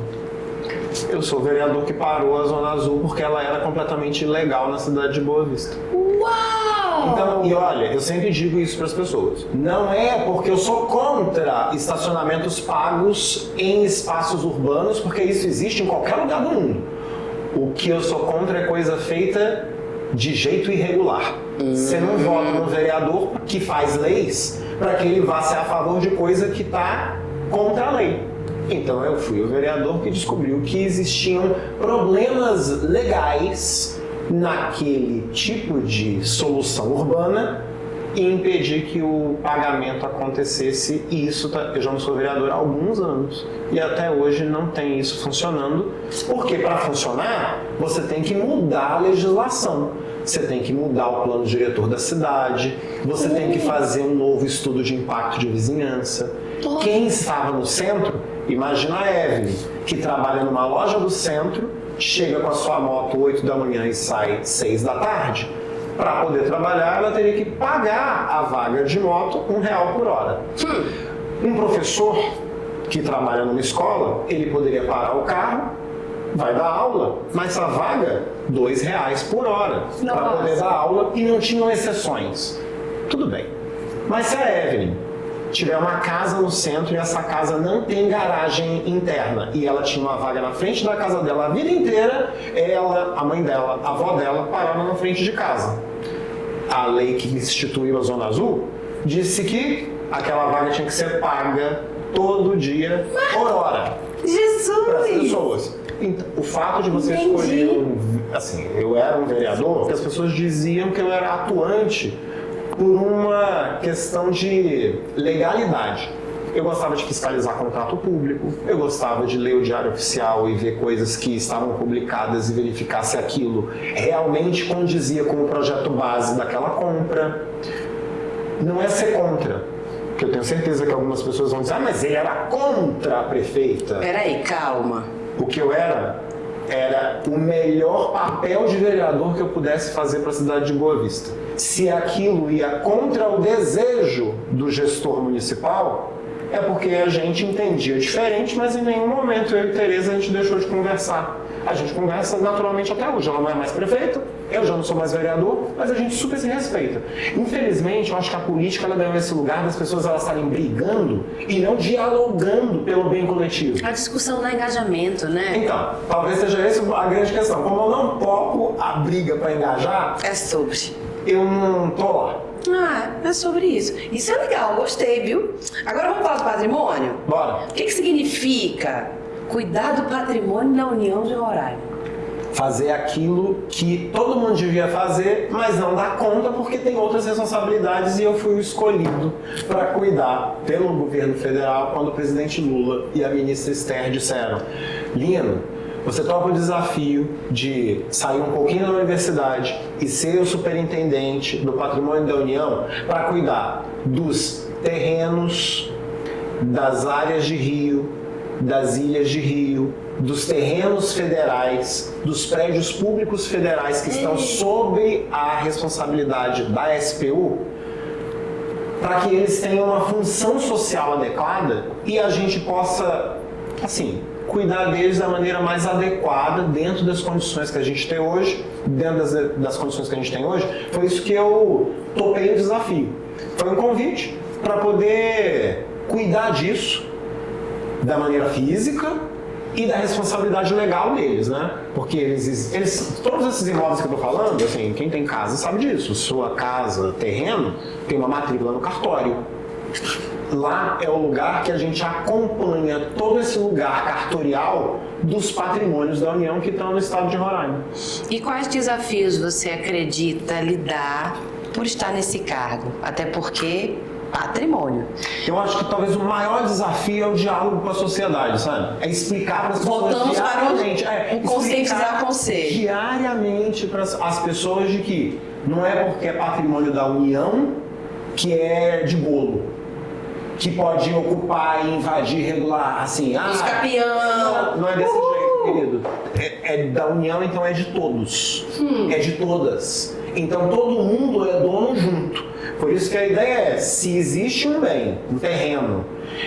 Eu sou o vereador que parou a Zona Azul porque ela era completamente ilegal na cidade de Boa Vista. Uau! Então, e olha, eu sempre digo isso para as pessoas. Não é porque eu sou contra estacionamentos pagos em espaços urbanos, porque isso existe em qualquer lugar do mundo. O que eu sou contra é coisa feita de jeito irregular. Você não vota no vereador que faz leis para que ele vá ser a favor de coisa que está contra a lei. Então eu fui o vereador que descobriu que existiam problemas legais naquele tipo de solução urbana e impedir que o pagamento acontecesse, e isso eu já não sou vereador há alguns anos e até hoje não tem isso funcionando, porque para funcionar você tem que mudar a legislação, você tem que mudar o plano diretor da cidade, você tem que fazer um novo estudo de impacto de vizinhança. Quem estava no centro, imagina a Evelyn, que trabalha numa loja do centro, chega com a sua moto 8 da manhã e sai 6 da tarde. Para poder trabalhar, ela teria que pagar a vaga de moto R$1 por hora. Um professor que trabalha numa escola, ele poderia parar o carro, vai dar aula, mas a vaga R$2 por hora para poder dar aula, e não tinham exceções. Tudo bem. Mas se a Evelyn tiver uma casa no centro e essa casa não tem garagem interna e ela tinha uma vaga na frente da casa dela a vida inteira, ela, a mãe dela, a avó dela pararam na frente de casa. A lei que instituiu a Zona Azul disse que aquela vaga tinha que ser paga todo dia por hora. Jesus! Para as pessoas. Então, o fato de você escolher, assim, eu era um vereador, porque as pessoas diziam que eu era atuante por uma questão de legalidade. Eu gostava de fiscalizar contrato público, eu gostava de ler o Diário Oficial e ver coisas que estavam publicadas e verificar se aquilo realmente condizia com o projeto base daquela compra. Não é ser contra, porque eu tenho certeza que algumas pessoas vão dizer, mas ele era contra a prefeita. Peraí, calma. O que eu era o melhor papel de vereador que eu pudesse fazer para a cidade de Boa Vista. Se aquilo ia contra o desejo do gestor municipal, é porque a gente entendia diferente, mas em nenhum momento eu e Tereza a gente deixou de conversar. A gente conversa naturalmente até hoje. Ela não é mais prefeita, Eu já não sou mais vereador, mas a gente super se respeita. Infelizmente, eu acho que a política ela ganhou esse lugar das pessoas elas estarem brigando e não dialogando pelo bem coletivo. A discussão dá engajamento, né? Então, talvez seja essa a grande questão. Como eu não topo a briga para engajar, É sobre. eu não tô lá. É sobre isso. Isso é legal, gostei, viu? Agora vamos falar do patrimônio? Bora. O que significa cuidar do patrimônio da União de Roraima? Fazer aquilo que todo mundo devia fazer, mas não dá conta porque tem outras responsabilidades e eu fui o escolhido para cuidar pelo governo federal quando o presidente Lula e a ministra Esther disseram: Lino, você topa o desafio de sair um pouquinho da universidade e ser o superintendente do patrimônio da União para cuidar dos terrenos, das áreas de rio, das ilhas de rio, dos terrenos federais, dos prédios públicos federais que estão sob a responsabilidade da SPU, para que eles tenham uma função social adequada e a gente possa, assim, cuidar deles da maneira mais adequada dentro das condições que a gente tem hoje, dentro das condições que a gente tem hoje. Foi isso que eu topei o desafio. Foi um convite para poder cuidar disso da maneira física e da responsabilidade legal deles, né? Porque todos esses imóveis que eu tô falando, assim, quem tem casa sabe disso. Sua casa, terreno, tem uma matrícula no cartório. Lá é o lugar que a gente acompanha todo esse lugar cartorial dos patrimônios da União que estão no estado de Roraima. E quais desafios você acredita lidar por estar nesse cargo? Até porque patrimônio. Eu acho que talvez o maior desafio é o diálogo com a sociedade, sabe? É explicar para as pessoas Voltamos diariamente. para o conscientizar conselho. Diariamente para as pessoas de que não é porque é patrimônio da União que é de bolo, que pode ocupar e invadir regular, assim... Os capião. Não é desse jeito, querido. É da União, então é de todos. É de todas. Então todo mundo é dono junto. Por isso que a ideia é, se existe um bem, um terreno,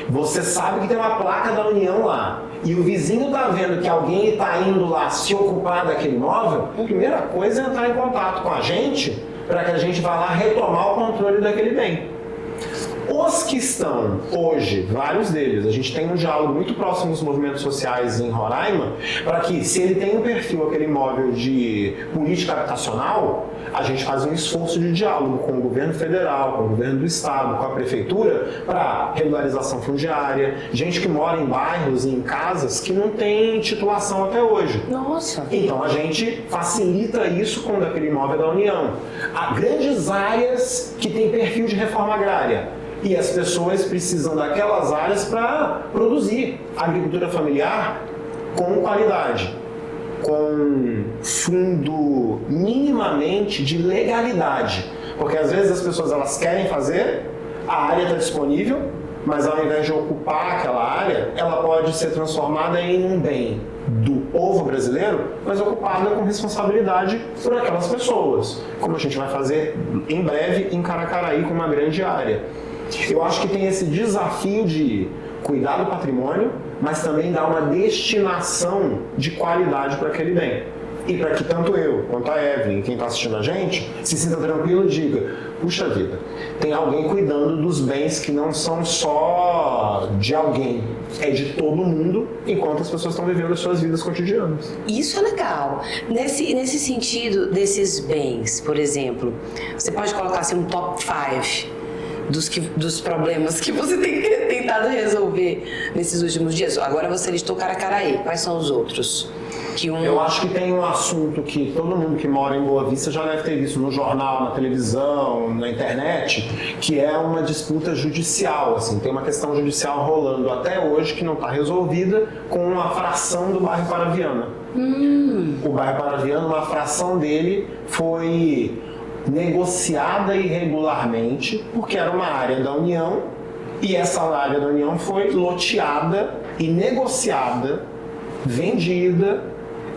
você sabe que tem uma placa da União lá, e o vizinho está vendo que alguém está indo lá se ocupar daquele imóvel, a primeira coisa é entrar em contato com a gente, para que a gente vá lá retomar o controle daquele bem. Os que estão hoje, vários deles, a gente tem um diálogo muito próximo dos movimentos sociais em Roraima, para que, se ele tem um perfil, aquele imóvel de política habitacional, a gente faz um esforço de diálogo com o governo federal, com o governo do estado, com a prefeitura, para regularização fundiária, gente que mora em bairros e em casas que não tem titulação até hoje. Nossa! Então a gente facilita isso com aquele imóvel da União. Há grandes áreas que têm perfil de reforma agrária. E as pessoas precisam daquelas áreas para produzir agricultura familiar com qualidade, com fundo minimamente de legalidade. Porque às vezes as pessoas elas querem fazer, a área está disponível, mas ao invés de ocupar aquela área, ela pode ser transformada em um bem do povo brasileiro, mas ocupada com responsabilidade por aquelas pessoas, como a gente vai fazer em breve em Caracaraí com uma grande área. Eu acho que tem esse desafio de cuidar do patrimônio, mas também dar uma destinação de qualidade para aquele bem. E para que tanto eu, quanto a Evelyn, quem está assistindo a gente, se sinta tranquilo e diga, puxa vida, tem alguém cuidando dos bens que não são só de alguém, é de todo mundo, enquanto as pessoas estão vivendo as suas vidas cotidianas. Isso é legal. Nesse sentido desses bens, por exemplo, você pode colocar assim um top 5 dos problemas que você tem tentado resolver nesses últimos dias. Agora você listou Caracaraí. Quais são os outros? Eu acho que tem um assunto que todo mundo que mora em Boa Vista já deve ter visto no jornal, na televisão, na internet, que é uma disputa judicial. Assim, tem uma questão judicial rolando até hoje que não está resolvida com uma fração do bairro Paraviana. O bairro Paraviana, uma fração dele foi negociada irregularmente, porque era uma área da União, e essa área da União foi loteada e negociada, vendida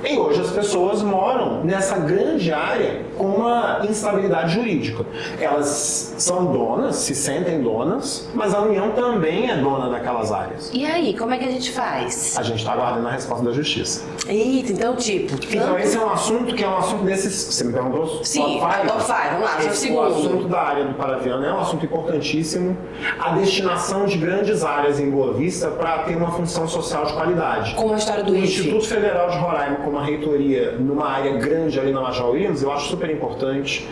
E hoje as pessoas moram nessa grande área com uma instabilidade jurídica. Elas são donas, se sentem donas, mas a União também é dona daquelas áreas. E aí, como é que a gente faz? A gente está aguardando a resposta da Justiça. Eita, então tipo... Então esse é um assunto que é um assunto desses... Você me perguntou? Sim, top 5, vamos lá, só o segundo. O assunto da área do Paraviano é um assunto importantíssimo. A destinação de grandes áreas em Boa Vista para ter uma função social de qualidade. Como a história do O IFE. Instituto Federal de Roraima, com uma reitoria numa área grande ali na Major Williams, eu acho super importante.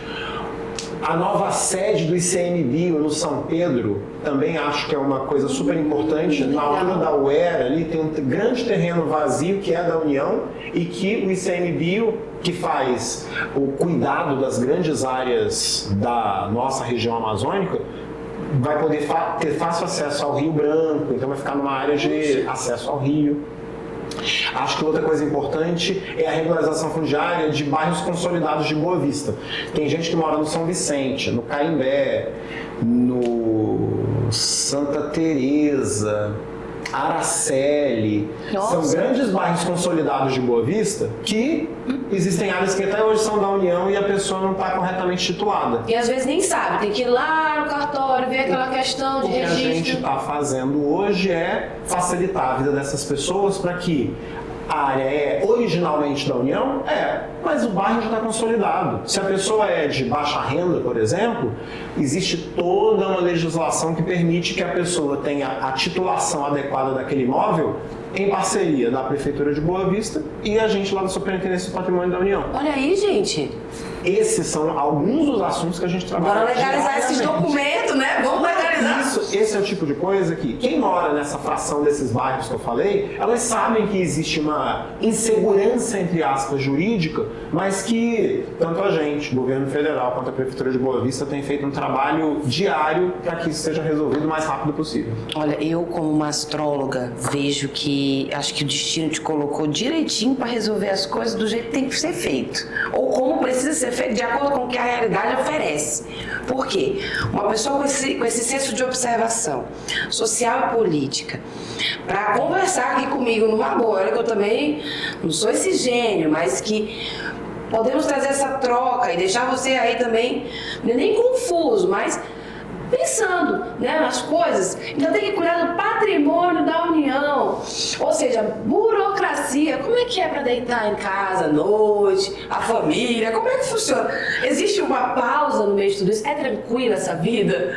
A nova sede do ICMBio no São Pedro, também acho que é uma coisa super importante. Na altura da UERA, ali tem um grande terreno vazio que é da União e que o ICMBio, que faz o cuidado das grandes áreas da nossa região amazônica, vai poder ter fácil acesso ao Rio Branco, então vai ficar numa área de acesso ao rio. Acho que outra coisa importante é a regularização fundiária de bairros consolidados de Boa Vista. Tem gente que mora no São Vicente, no Caimbé, no Santa Teresa, Araceli. Nossa. São grandes bairros consolidados de Boa Vista que existem áreas que até hoje são da União e a pessoa não está corretamente titulada. E às vezes nem sabe, tem que ir lá no cartório, ver aquela questão de O que a gente registro. está fazendo hoje é facilitar a vida dessas pessoas para que a área é originalmente da União, mas o bairro já está consolidado. Se a pessoa é de baixa renda, por exemplo, existe toda uma legislação que permite que a pessoa tenha a titulação adequada daquele imóvel em parceria da Prefeitura de Boa Vista e a gente lá da Superintendência do Patrimônio da União. Olha aí, gente. Esses são alguns dos assuntos que a gente trabalha. Bora legalizar esses documentos, né? Vamos legalizar. Esse é o tipo de coisa que quem mora nessa fração desses bairros que eu falei, elas sabem que existe uma insegurança, entre aspas, jurídica, mas que tanto a gente, o governo federal, quanto a Prefeitura de Boa Vista tem feito um trabalho diário para que isso seja resolvido o mais rápido possível. Olha, eu como uma astróloga vejo que acho que o destino te colocou direitinho para resolver as coisas do jeito que tem que ser feito. Ou como precisa ser feito de acordo com o que a realidade oferece. Por quê? Uma pessoa com esse senso de observação social e política, para conversar aqui comigo numa boa, olha que eu também não sou esse gênio, mas que podemos trazer essa troca e deixar você aí também, nem confuso, mas pensando, né, nas coisas. Então tem que cuidar do patrimônio da União, ou seja, burocracia. Como é que é para deitar em casa à noite, a família, como é que funciona? Existe uma pausa no meio de tudo isso? É tranquila essa vida?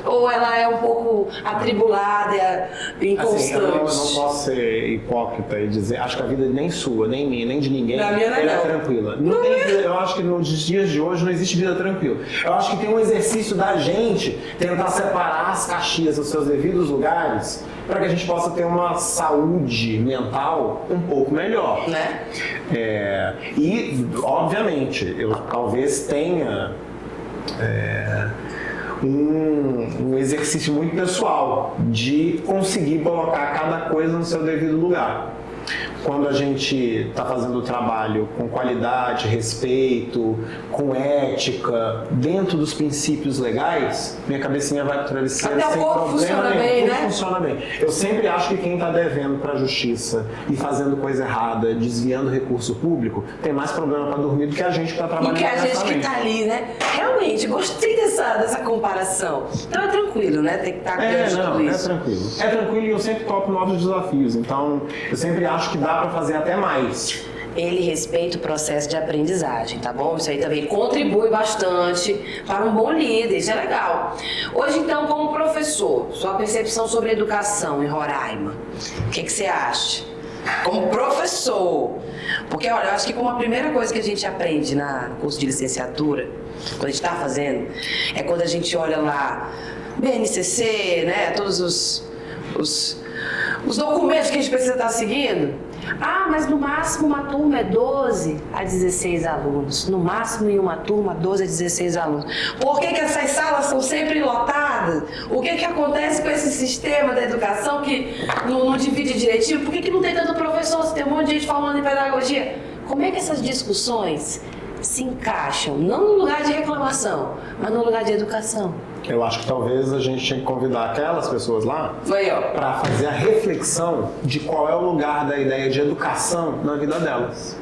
Ou ela é um pouco atribulada, inconstante? Assim, eu não posso ser hipócrita e dizer, acho que a vida nem sua, nem minha, nem de ninguém, Na minha ela é não. tranquila. Eu acho que nos dias de hoje não existe vida tranquila. Eu acho que tem um exercício da gente tentar separar as caixinhas dos seus devidos lugares para que a gente possa ter uma saúde mental um pouco melhor. Né? E, obviamente, eu talvez tenha um exercício muito pessoal de conseguir colocar cada coisa no seu devido lugar. Quando a gente está fazendo o trabalho com qualidade, respeito, com ética, dentro dos princípios legais, minha cabecinha vai para o travesseiro Até o sem corpo problema funciona nenhum. bem, Tudo né? funciona bem. Eu sempre acho que quem está devendo para a justiça e fazendo coisa errada, desviando recurso público, tem mais problema para dormir do que a gente que está E trabalhando que a gente que honestamente. tá ali, né? Realmente, gostei dessa comparação. Então é tranquilo, né? Tem que estar diante de tudo isso. Tranquilo. É tranquilo e eu sempre topo novos desafios. Então, eu sempre acho que dá para fazer até mais. Ele respeita o processo de aprendizagem, tá bom? Isso aí também contribui bastante para um bom líder, isso é legal. Hoje, então, como professor, sua percepção sobre educação em Roraima, o que você acha? Como professor, porque, olha, eu acho que como a primeira coisa que a gente aprende no curso de licenciatura, quando a gente está fazendo, é quando a gente olha lá, BNCC, né, todos os documentos que a gente precisa estar seguindo. Ah, mas no máximo uma turma é 12 a 16 alunos. No máximo em uma turma, 12 a 16 alunos. Por que essas salas são sempre lotadas? O que acontece com esse sistema da educação que não divide direitinho? Por que não tem tanto professor? Se tem um monte de gente falando em pedagogia. Como é que essas discussões se encaixam, não no lugar de reclamação, mas no lugar de educação? Eu acho que talvez a gente tinha que convidar aquelas pessoas lá para fazer a reflexão de qual é o lugar da ideia de educação na vida delas.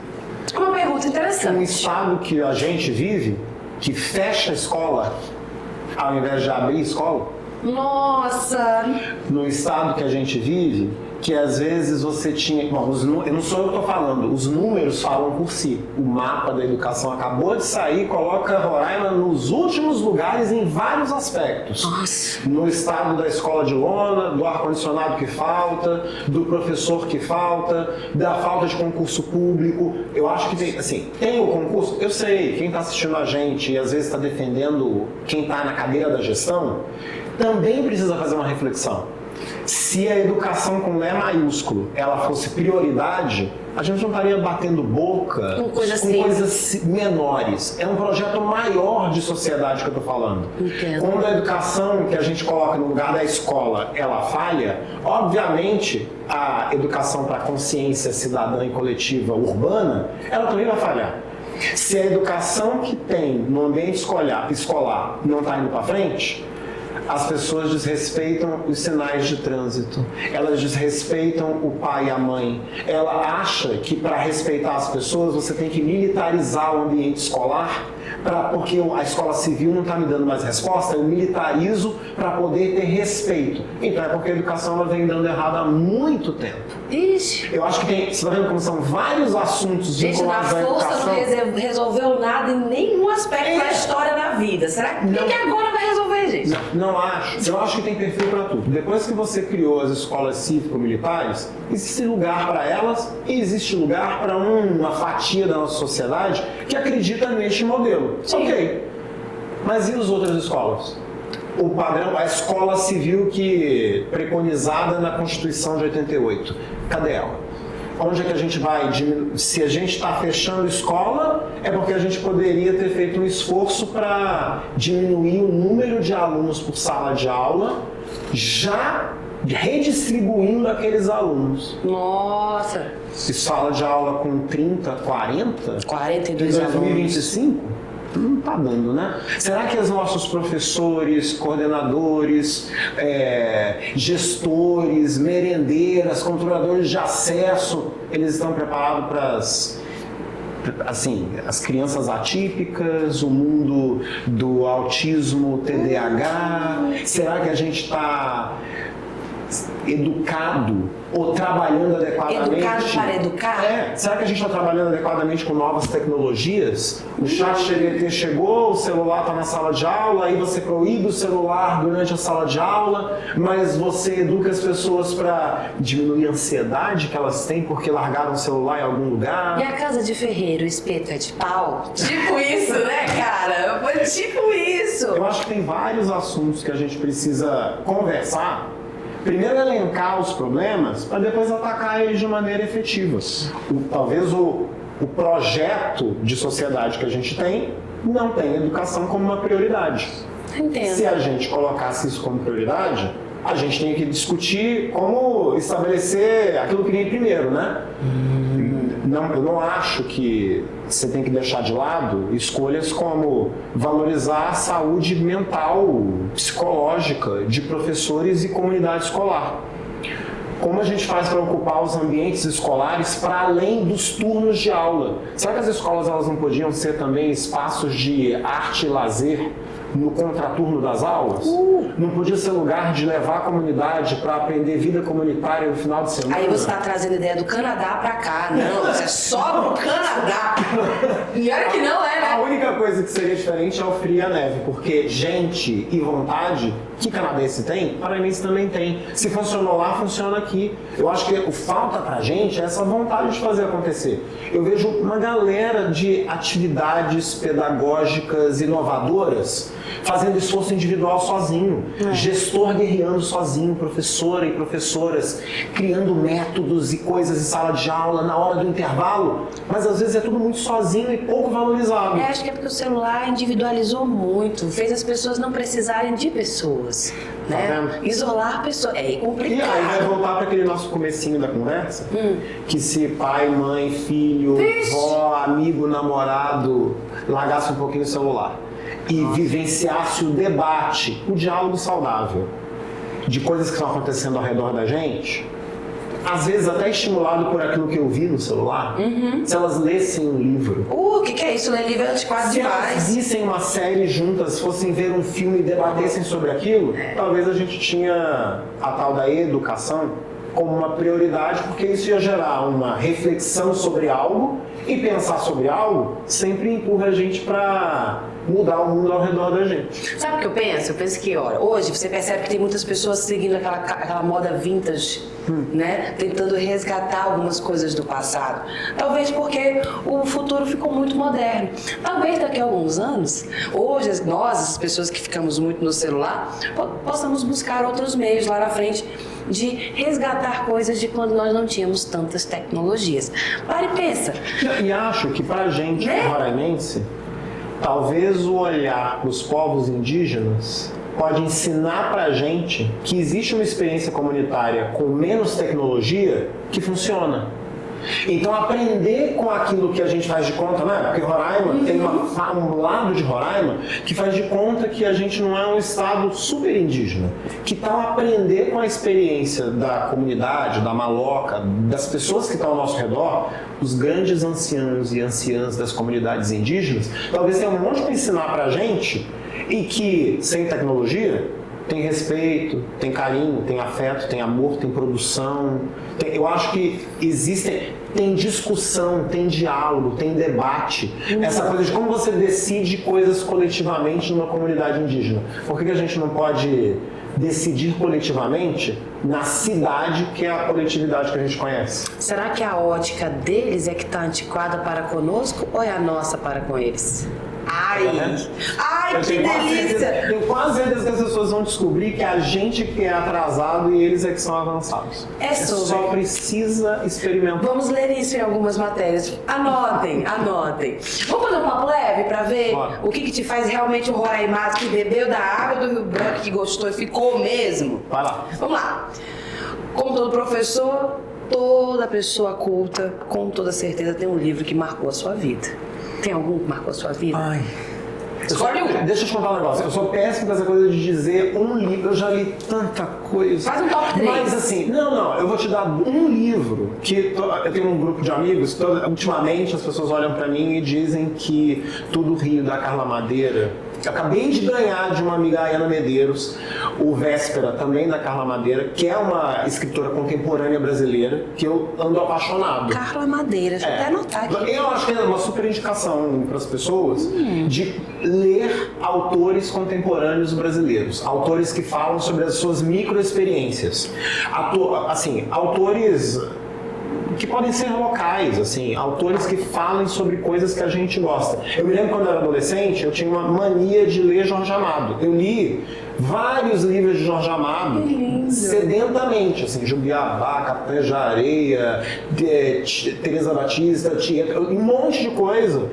Uma pergunta interessante. Um estado que a gente vive, que fecha a escola ao invés de abrir escola. Nossa! No estado que a gente vive, que às vezes você tinha... Bom, não sou eu que estou falando, os números falam por si. O mapa da educação acabou de sair, coloca Roraima nos últimos lugares em vários aspectos. Nossa. No estado da escola de lona, do ar-condicionado que falta, do professor que falta, da falta de concurso público. Eu acho que tem, assim, tem o concurso, eu sei, quem está assistindo a gente e às vezes está defendendo quem está na cadeira da gestão, também precisa fazer uma reflexão. Se a educação com Lé maiúsculo ela fosse prioridade, a gente não estaria batendo boca com coisas menores. É um projeto maior de sociedade que eu estou falando. Entendo. Quando a educação que a gente coloca no lugar da escola, ela falha, obviamente a educação para a consciência cidadã e coletiva urbana, ela também vai falhar. Se a educação que tem no ambiente escolar não está indo para frente, as pessoas desrespeitam os sinais de trânsito, elas desrespeitam o pai e a mãe. Ela acha que para respeitar as pessoas você tem que militarizar o ambiente escolar, porque a escola civil não está me dando mais resposta, eu militarizo para poder ter respeito. Então é porque a educação ela vem dando errado há muito tempo. Ixi. Eu acho que tem, você está vendo como são vários assuntos vinculados à educação. Gente, na força não resolveu nada em nenhum aspecto da história da vida. Será que que agora vai resolver, gente? Não acho. Eu acho que tem perfil para tudo. Depois que você criou as escolas cívico-militares, existe lugar para elas e existe lugar para uma fatia da nossa sociedade que acredita neste modelo. Sim. Ok. Mas e as outras escolas? O padrão, a escola civil que preconizada na Constituição de 88. Cadê ela? Onde é que a gente vai diminuir? Se a gente está fechando escola, é porque a gente poderia ter feito um esforço para diminuir o número de alunos por sala de aula, já redistribuindo aqueles alunos. Nossa! Se sala de aula com 30, 40? 42 em alunos. 2025? Não está dando, né? Será que os nossos professores, coordenadores, gestores, merendeiras, controladores de acesso, eles estão preparados para as crianças atípicas, o mundo do autismo, TDAH? Será que a gente está educado ou trabalhando adequadamente? Educado para educar? Será que a gente está trabalhando adequadamente com novas tecnologias? O chat GPT chegou, o celular está na sala de aula, aí você proíbe o celular durante a sala de aula, mas você educa as pessoas para diminuir a ansiedade que elas têm porque largaram o celular em algum lugar? E a casa de ferreiro, o espeto é de pau? Tipo isso, né, cara? Foi tipo isso. Eu acho que tem vários assuntos que a gente precisa conversar. Primeiro elencar os problemas para depois atacar eles de maneira efetiva. Talvez o projeto de sociedade que a gente tem não tem educação como uma prioridade. Entendo. Se a gente colocasse isso como prioridade, a gente tem que discutir como estabelecer aquilo que vem primeiro, né? Eu não acho que você tem que deixar de lado escolhas como valorizar a saúde mental, psicológica de professores e comunidade escolar. Como a gente faz para ocupar os ambientes escolares para além dos turnos de aula? Será que as escolas elas não podiam ser também espaços de arte e lazer no contraturno das aulas? Não podia ser lugar de levar a comunidade para aprender vida comunitária no final de semana? Aí você está trazendo a ideia do Canadá para cá. Não, isso é só pro Canadá. E olha que não é, né? A única coisa que seria diferente é o frio e a neve, porque gente e vontade que canadense tem, paraense também tem. Se funcionou lá, funciona aqui. Eu acho que o falta pra gente é essa vontade de fazer acontecer. Eu vejo uma galera de atividades pedagógicas inovadoras fazendo esforço individual sozinho, gestor guerreando sozinho, professora e professoras criando métodos e coisas em sala de aula na hora do intervalo, mas às vezes é tudo muito sozinho e pouco valorizado. acho que é porque o celular individualizou muito, fez as pessoas não precisarem de pessoas, né? Isolar pessoas, é complicado. E aí vai voltar para aquele nosso comecinho da conversa, que se pai, mãe, filho, vó, amigo, namorado, largasse um pouquinho o celular e vivenciasse o debate, o diálogo saudável de coisas que estão acontecendo ao redor da gente, às vezes até estimulado por aquilo que eu vi no celular, se elas lessem um livro. O que é isso? Ler livro é antiquado demais. Se elas vissem uma série juntas, fossem ver um filme e debatessem sobre aquilo, talvez a gente tinha a tal da educação como uma prioridade, porque isso ia gerar uma reflexão sobre algo, e pensar sobre algo sempre empurra a gente para mudar o mundo ao redor da gente. Sabe o que eu penso? Eu penso que, olha, hoje você percebe que tem muitas pessoas seguindo aquela moda vintage, né? Tentando resgatar algumas coisas do passado. Talvez porque o futuro ficou muito moderno. Talvez daqui a alguns anos, hoje nós, as pessoas que ficamos muito no celular, possamos buscar outros meios lá na frente de resgatar coisas de quando nós não tínhamos tantas tecnologias. Para e pensa. E acho que pra gente, roraimense, talvez o olhar para os povos indígenas pode ensinar pra gente que existe uma experiência comunitária com menos tecnologia que funciona. Então aprender com aquilo que a gente faz de conta, né? Porque Roraima tem um lado de Roraima que faz de conta que a gente não é um estado super indígena. Que tal aprender com a experiência da comunidade, da maloca, das pessoas que estão ao nosso redor, os grandes anciãos e anciãs das comunidades indígenas, talvez tenha um monte para ensinar pra gente e que, sem tecnologia, tem respeito, tem carinho, tem afeto, tem amor, tem produção. Eu acho que tem discussão, tem diálogo, tem debate. Essa coisa de como você decide coisas coletivamente numa comunidade indígena. Por que a gente não pode decidir coletivamente na cidade, que é a coletividade que a gente conhece? Será que a ótica deles é que está antiquada para conosco ou é a nossa para com eles? Ai, que delícia! Tenho quase certeza que as pessoas vão descobrir que a gente que é atrasado e eles é que são avançados. Só precisa experimentar. Vamos ler isso em algumas matérias. Anotem. Vamos fazer um papo leve para ver o que te faz realmente o roraimato que bebeu da água do Rio Branco, que gostou e ficou mesmo? Vai lá. Vamos lá. Como todo professor, toda pessoa culta, com toda certeza, tem um livro que marcou a sua vida. Tem algum que marcou a sua vida? Ai. Escolhe um. Deixa eu te contar um negócio. Eu sou péssimo com essa coisa de dizer um livro. Eu já li tanta coisa. Faz um top 3. Mas assim, não. Eu vou te dar um livro que eu tenho um grupo de amigos. Ultimamente as pessoas olham pra mim e dizem que Tudo Rio, da Carla Madeira. Eu acabei de ganhar de uma amiga, a Ana Medeiros, o Véspera, também da Carla Madeira, que é uma escritora contemporânea brasileira, que eu ando apaixonado. Carla Madeira, deixa eu até anotar aqui. Eu acho que é uma super indicação para as pessoas de ler autores contemporâneos brasileiros, autores que falam sobre as suas microexperiências. Autores que podem ser locais, assim, autores que falem sobre coisas que a gente gosta. Eu me lembro quando eu era adolescente, eu tinha uma mania de ler Jorge Amado. Eu li vários livros de Jorge Amado sedentamente, assim, Jubiabá, Capitã de Areia, Teresa Batista, Tieta, um monte de coisa.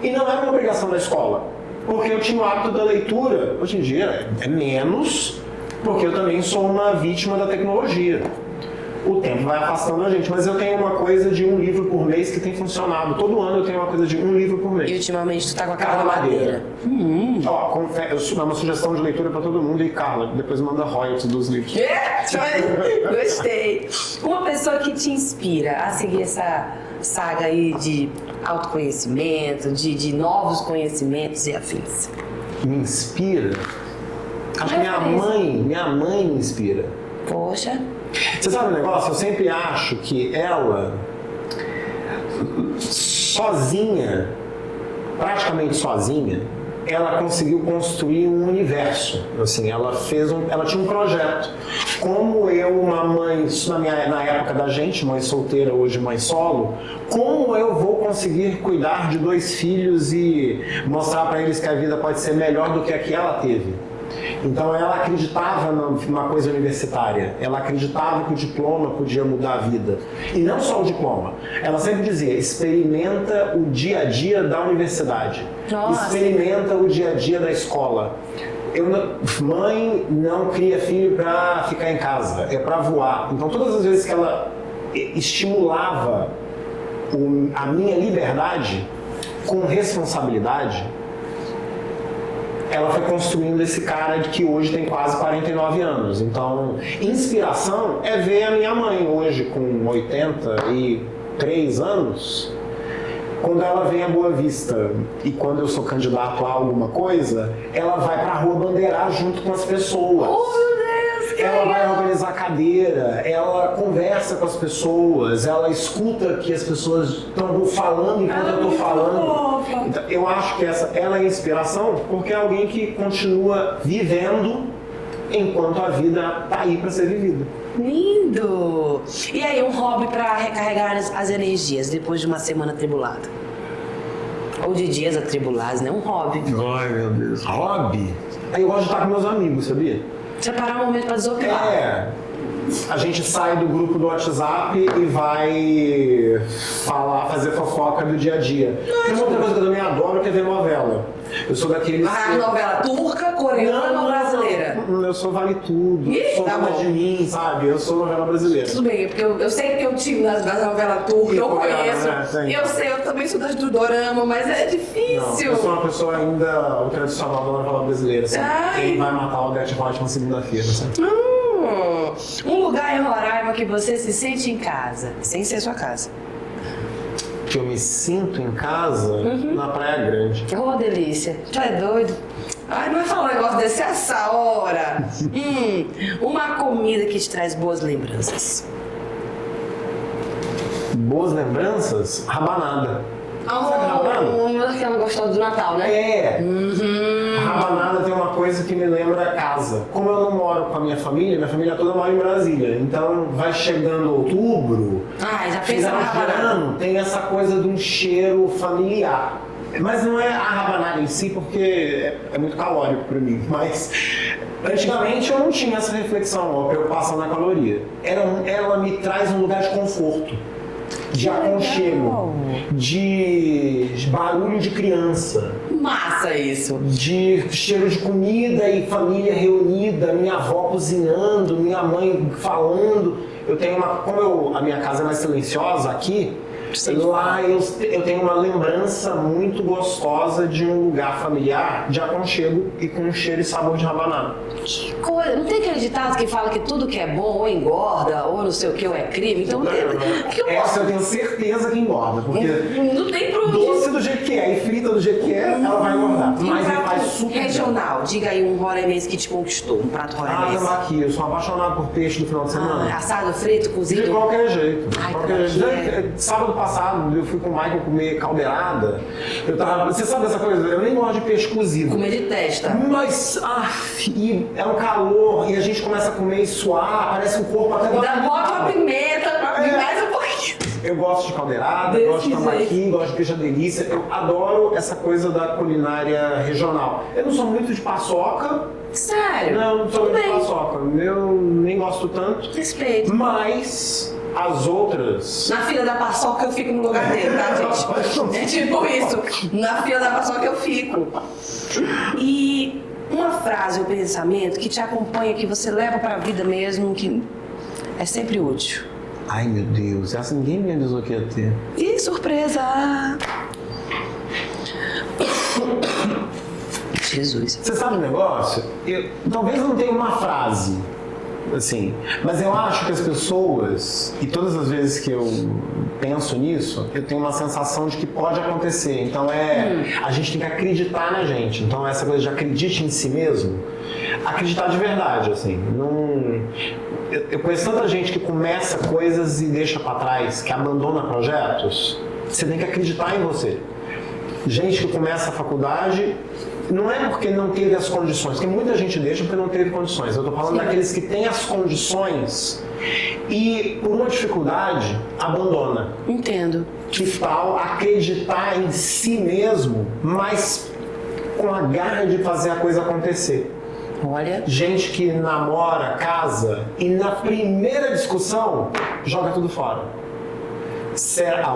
E não era uma obrigação da escola, porque eu tinha o hábito da leitura. Hoje em dia é menos, porque eu também sou uma vítima da tecnologia. O tempo vai afastando a gente, mas eu tenho uma coisa de um livro por mês que tem funcionado. Todo ano eu tenho uma coisa de um livro por mês. E ultimamente tu tá com a Carla Madeira. Ó, é uma sugestão de leitura para todo mundo. E Carla, depois manda royalties dos livros. Gostei. Uma pessoa que te inspira a seguir essa saga aí de autoconhecimento, de novos conhecimentos e afins. Me inspira? Acho que minha mãe me inspira. Poxa. Você sabe o negócio? Eu sempre acho que ela, sozinha, praticamente sozinha, ela conseguiu construir um universo. Assim, ela tinha um projeto. Como eu, uma mãe, na época da gente, mãe solteira, hoje mãe solo, como eu vou conseguir cuidar de 2 filhos e mostrar para eles que a vida pode ser melhor do que a que ela teve? Então ela acreditava numa coisa universitária, ela acreditava que o diploma podia mudar a vida. E não só o diploma, ela sempre dizia, experimenta o dia a dia da universidade, experimenta o dia a dia da escola. Mãe não cria filho para ficar em casa, é para voar. Então todas as vezes que ela estimulava a minha liberdade com responsabilidade, ela foi construindo esse cara que hoje tem quase 49 anos. Então, inspiração é ver a minha mãe hoje com 83 anos, quando ela vem a Boa Vista e quando eu sou candidato a alguma coisa, ela vai pra rua bandeirar junto com as pessoas. Oh, meu Deus, que ela vai legal. organizar cadeira, ela conversa com as pessoas, ela escuta que as pessoas estão falando enquanto eu estou falando. Então, eu acho que ela é inspiração porque é alguém que continua vivendo enquanto a vida está aí para ser vivida. Lindo! E aí, um hobby para recarregar as energias depois de uma semana atribulada? Ou de dias atribulados, né? Um hobby. Ai, meu Deus. Hobby? Eu gosto de estar com meus amigos, sabia? Separar um momento para desopilar. A gente sai do grupo do WhatsApp e vai fazer fofoca do dia a dia. Tem uma outra coisa que eu também adoro, que é ver novela. Eu sou daqueles... Novela turca, coreana ou brasileira? Eu sou vale tudo. Ih, Sou tá uma bom. de mim, sabe? Eu sou novela brasileira. Tudo bem, porque eu sei que eu tive nas novelas turcas, eu coreana, conheço. né? Tem. Eu sei, eu também sou do dorama, mas é Não, difícil. eu sou uma pessoa ainda o tradicional da novela brasileira. Sabe? Ai. Quem vai matar o Odete Roitman segunda-feira, sabe? Um lugar em Roraima que você se sente em casa, sem ser sua casa. Que eu me sinto em casa na Praia Grande. Oh, delícia. Tu é doido? Ai, não vai falar um negócio desse essa hora. Uma comida que te traz boas lembranças. Boas lembranças? Rabanada. Sabe rabanada? Aquela gostosa do Natal, né? É. Rabanada tem uma coisa que me lembra casa. Como eu não moro com a minha família toda mora em Brasília. Então vai chegando outubro, Ai, já pensa na final de rabanada. ano, tem essa coisa de um cheiro familiar. Mas não é a rabanada em si, porque é muito calórico para mim. Mas antigamente eu não tinha essa reflexão, a preocupação na caloria. Ela me traz um lugar de conforto, de aconchego, de barulho de criança, Massa isso. de cheiro de comida e família reunida, minha avó cozinhando, minha mãe falando. Eu tenho a minha casa é mais silenciosa aqui, lá eu tenho uma lembrança muito gostosa de um lugar familiar, de aconchego e com cheiro e sabor de rabanada. Que coisa. Não tem aquele ditado que fala que tudo que é bom ou engorda, ou não sei o que, ou é crime? Então não tem. Essa eu tenho certeza que engorda, porque Não tem pro doce do jeito que é e frita do jeito que é, ela vai engordar. Mas ele faz super bem. regional. Diga aí um roraimense que te conquistou, um prato roraimense. Tambaqui, eu sou apaixonado por peixe no final de semana. Assado, frito, De cozido. qualquer jeito. Ai, Qualquer tambaqui jeito. Sábado passado eu fui com o Michael comer caldeirada. Você sabe dessa coisa? Eu nem gosto de peixe cozido. Comer de testa. Mas, e é um calor, e a gente começa a comer e suar, parece que o corpo até Ainda bota uma pimenta pra vir É. mais um pouquinho. Eu gosto de caldeirada, Desse gosto de tambaqui, jeito. gosto de peixe à delícia. Eu adoro essa coisa da culinária regional. Eu não sou muito de paçoca. Sério? Não sou Tudo muito de bem. paçoca. Eu nem gosto tanto. Respeito. Mas as outras... Na fila da paçoca eu fico no lugar dele, tá, gente? É tipo isso. Na fila da paçoca eu fico. E uma frase ou pensamento que te acompanha, que você leva pra vida mesmo, que é sempre útil. Ai, meu Deus, essa ninguém me avisou que ia ter. Ih, surpresa! Jesus. Você sabe um negócio? Talvez não tenha uma frase, assim, mas eu acho que as pessoas, e todas as vezes que eu penso nisso, eu tenho uma sensação de que pode acontecer. Então a gente tem que acreditar na gente. Então essa coisa de acredite em si mesmo, acreditar de verdade, assim. Eu conheço tanta gente que começa coisas e deixa pra trás, que abandona projetos. Você tem que acreditar em você. Gente que começa a faculdade, não é porque não teve as condições, porque muita gente deixa porque não teve condições. Eu tô falando daqueles que têm as condições e, por uma dificuldade, abandona. Entendo. Que tal acreditar em si mesmo, mas com a garra de fazer a coisa acontecer? Olha. Gente que namora, casa e na primeira discussão joga tudo fora.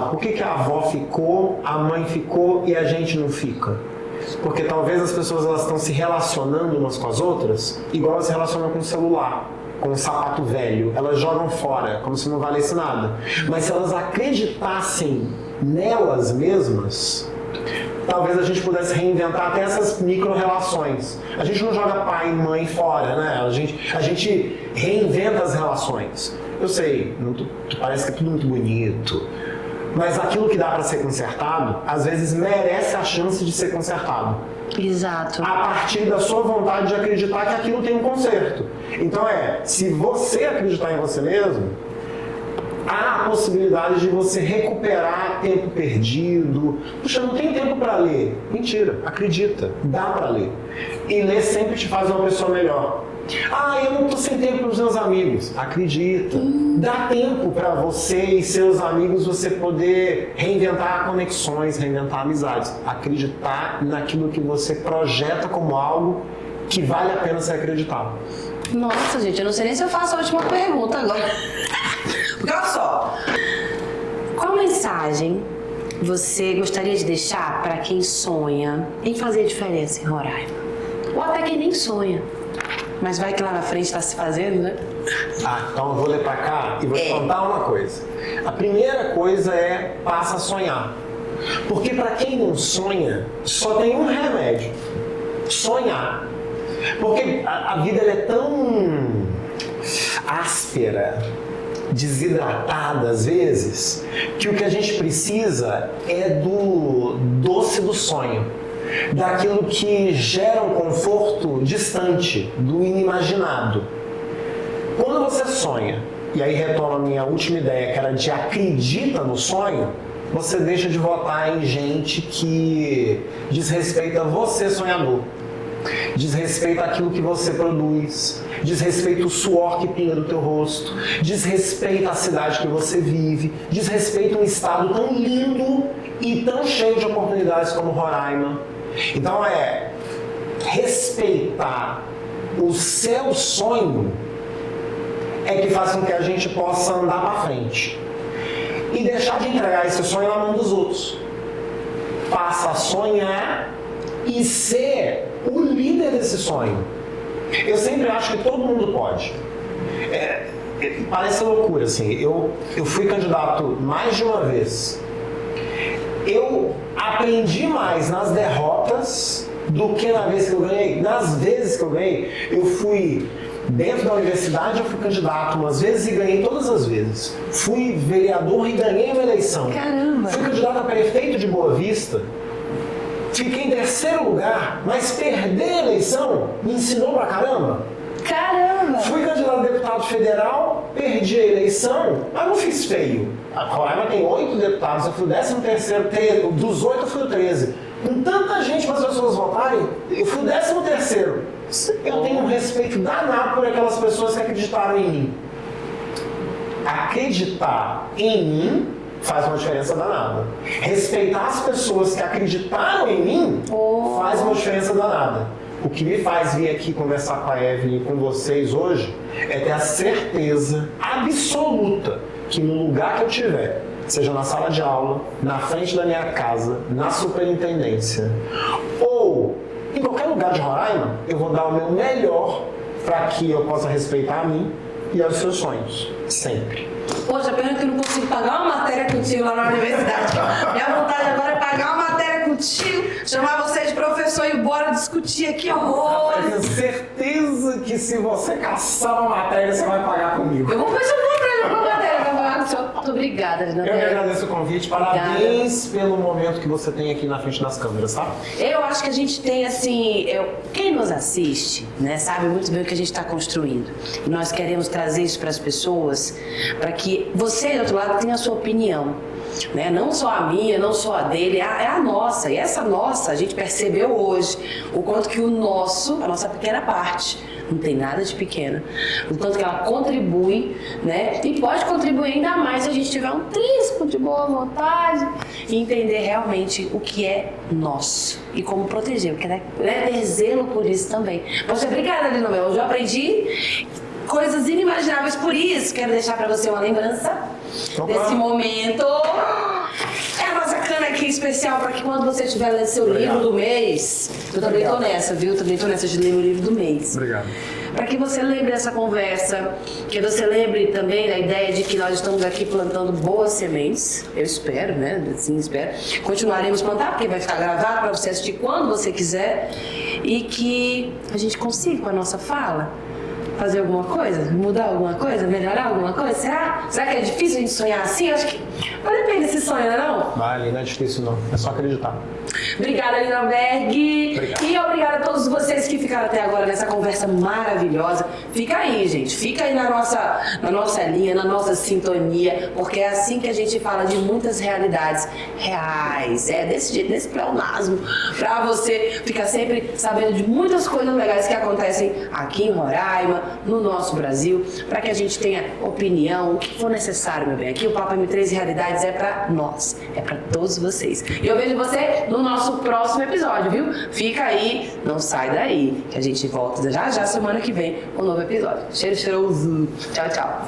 Por que a avó ficou, a mãe ficou e a gente não fica? Porque talvez as pessoas elas estão se relacionando umas com as outras igual elas se relacionam com o celular, com o sapato velho. Elas jogam fora, como se não valesse nada. Mas se elas acreditassem nelas mesmas, talvez a gente pudesse reinventar até essas micro-relações. A gente não joga pai e mãe fora, né? A gente reinventa as relações. Eu sei, parece que é tudo muito bonito, mas aquilo que dá para ser consertado, às vezes merece a chance de ser consertado. Exato. A partir da sua vontade de acreditar que aquilo tem um conserto. Então se você acreditar em você mesmo, há a possibilidade de você recuperar tempo perdido. Puxa, não tem tempo para ler. Mentira, acredita, dá para ler. E ler sempre te faz uma pessoa melhor. Eu não estou sem tempo para os meus amigos. Acredita, dá tempo para você e seus amigos você poder reinventar conexões, reinventar amizades. Acreditar naquilo que você projeta como algo que vale a pena ser acreditado. Nossa, gente, eu não sei nem se eu faço a última pergunta agora. Porque olha só, qual mensagem você gostaria de deixar para quem sonha em fazer diferença em Roraima? Ou até quem nem sonha, mas vai que lá na frente está se fazendo, né? Então eu vou ler para cá e vou te contar uma coisa. A primeira coisa é passa a sonhar. Porque para quem não sonha, só tem um remédio: sonhar. Porque a vida ela é tão áspera, desidratada às vezes, que o que a gente precisa é do doce do sonho, daquilo que gera um conforto distante, do inimaginado. Quando você sonha, e aí retoma a minha última ideia, que era de acredita no sonho, você deixa de votar em gente que desrespeita você, sonhador. Desrespeita aquilo que você produz, desrespeita o suor que pinga do teu rosto, desrespeita a cidade que você vive, desrespeita um estado tão lindo e tão cheio de oportunidades como Roraima. Então respeitar o seu sonho é que faz com que a gente possa andar para frente e deixar de entregar esse sonho na mão dos outros. Passa a sonhar e ser o líder desse sonho. Eu sempre acho que todo mundo pode. Parece loucura, assim. Eu fui candidato mais de uma vez. Eu aprendi mais nas derrotas do que na vez que eu ganhei. Nas vezes que eu ganhei, eu fui dentro da universidade, eu fui candidato umas vezes e ganhei todas as vezes. Fui vereador e ganhei uma eleição. Caramba! Fui candidato a prefeito de Boa Vista. Fiquei em terceiro lugar, mas perder a eleição me ensinou pra caramba. Caramba! Fui candidato a deputado federal, perdi a eleição, mas não fiz feio. A Roraima tem 8 deputados, eu fui o 13º, dos 8 eu fui o 13. Com tanta gente para as pessoas votarem, eu fui o 13º. Eu tenho um respeito danado por aquelas pessoas que acreditaram em mim. Acreditar em mim faz uma diferença danada. Respeitar as pessoas que acreditaram em mim faz uma diferença danada. O que me faz vir aqui conversar com a Evelyn e com vocês hoje é ter a certeza absoluta que no lugar que eu tiver, seja na sala de aula, na frente da minha casa, na superintendência ou em qualquer lugar de Roraima, eu vou dar o meu melhor para que eu possa respeitar a mim e aos seus sonhos, sempre. Poxa, pena que eu não consigo pagar uma matéria contigo lá na universidade. Minha vontade agora é pagar uma matéria contigo, chamar você de professor e bora discutir aqui horror. Eu tenho certeza que se você caçar uma matéria, você vai pagar comigo. Eu vou fazer uma matéria pra pagar com o senhor. Muito obrigada, Eu que agradeço o convite. Parabéns pelo momento que você tem aqui na frente das câmeras, tá? Eu acho que a gente tem, assim, quem nos assiste, né, sabe muito bem o que a gente está construindo. E nós queremos trazer isso para as pessoas, para que você, do outro lado, tenha a sua opinião. Né? Não só a minha, não só a dele, é a nossa. E essa nossa, a gente percebeu hoje o quanto que a nossa pequena parte, não tem nada de pequena. O tanto que ela contribui, né? E pode contribuir ainda mais se a gente tiver um trisco de boa vontade e entender realmente o que é nosso e como proteger, porque né, ter zelo por isso também. Poxa, obrigada, Lino Mel. Hoje eu aprendi coisas inimagináveis, por isso quero deixar pra você uma lembrança desse momento. É a nossa cana aqui especial para que quando você estiver lendo seu livro do mês, eu também tô nessa, viu? Também tô nessa de ler o livro do mês. Obrigado. Para que você lembre dessa conversa, que você lembre também da ideia de que nós estamos aqui plantando boas sementes. Eu espero, né? Assim, espero. Continuaremos plantar, porque vai ficar gravado para você assistir quando você quiser. E que a gente consiga, com a nossa fala, fazer alguma coisa, mudar alguma coisa, melhorar alguma coisa? Será? Será que é difícil a gente sonhar assim? Eu acho que vale a pena esse sonho, não? Vale, não é difícil não, é só acreditar. Obrigada, Linalberg. Obrigado. E obrigada a todos vocês que ficaram até agora nessa conversa maravilhosa. Fica aí, gente. Fica aí na nossa linha, na nossa sintonia, porque é assim que a gente fala de muitas realidades reais. É desse jeito, desse pleonasmo, pra você ficar sempre sabendo de muitas coisas legais que acontecem aqui em Roraima, no nosso Brasil, para que a gente tenha opinião, o que for necessário, meu bem. Aqui o Papo M3 Realidades é pra nós, é pra todos vocês. E eu vejo você no nosso próximo episódio, viu? Fica aí, não sai daí, que a gente volta já semana que vem com um novo episódio. Cheiro cheiroso. Tchau, tchau.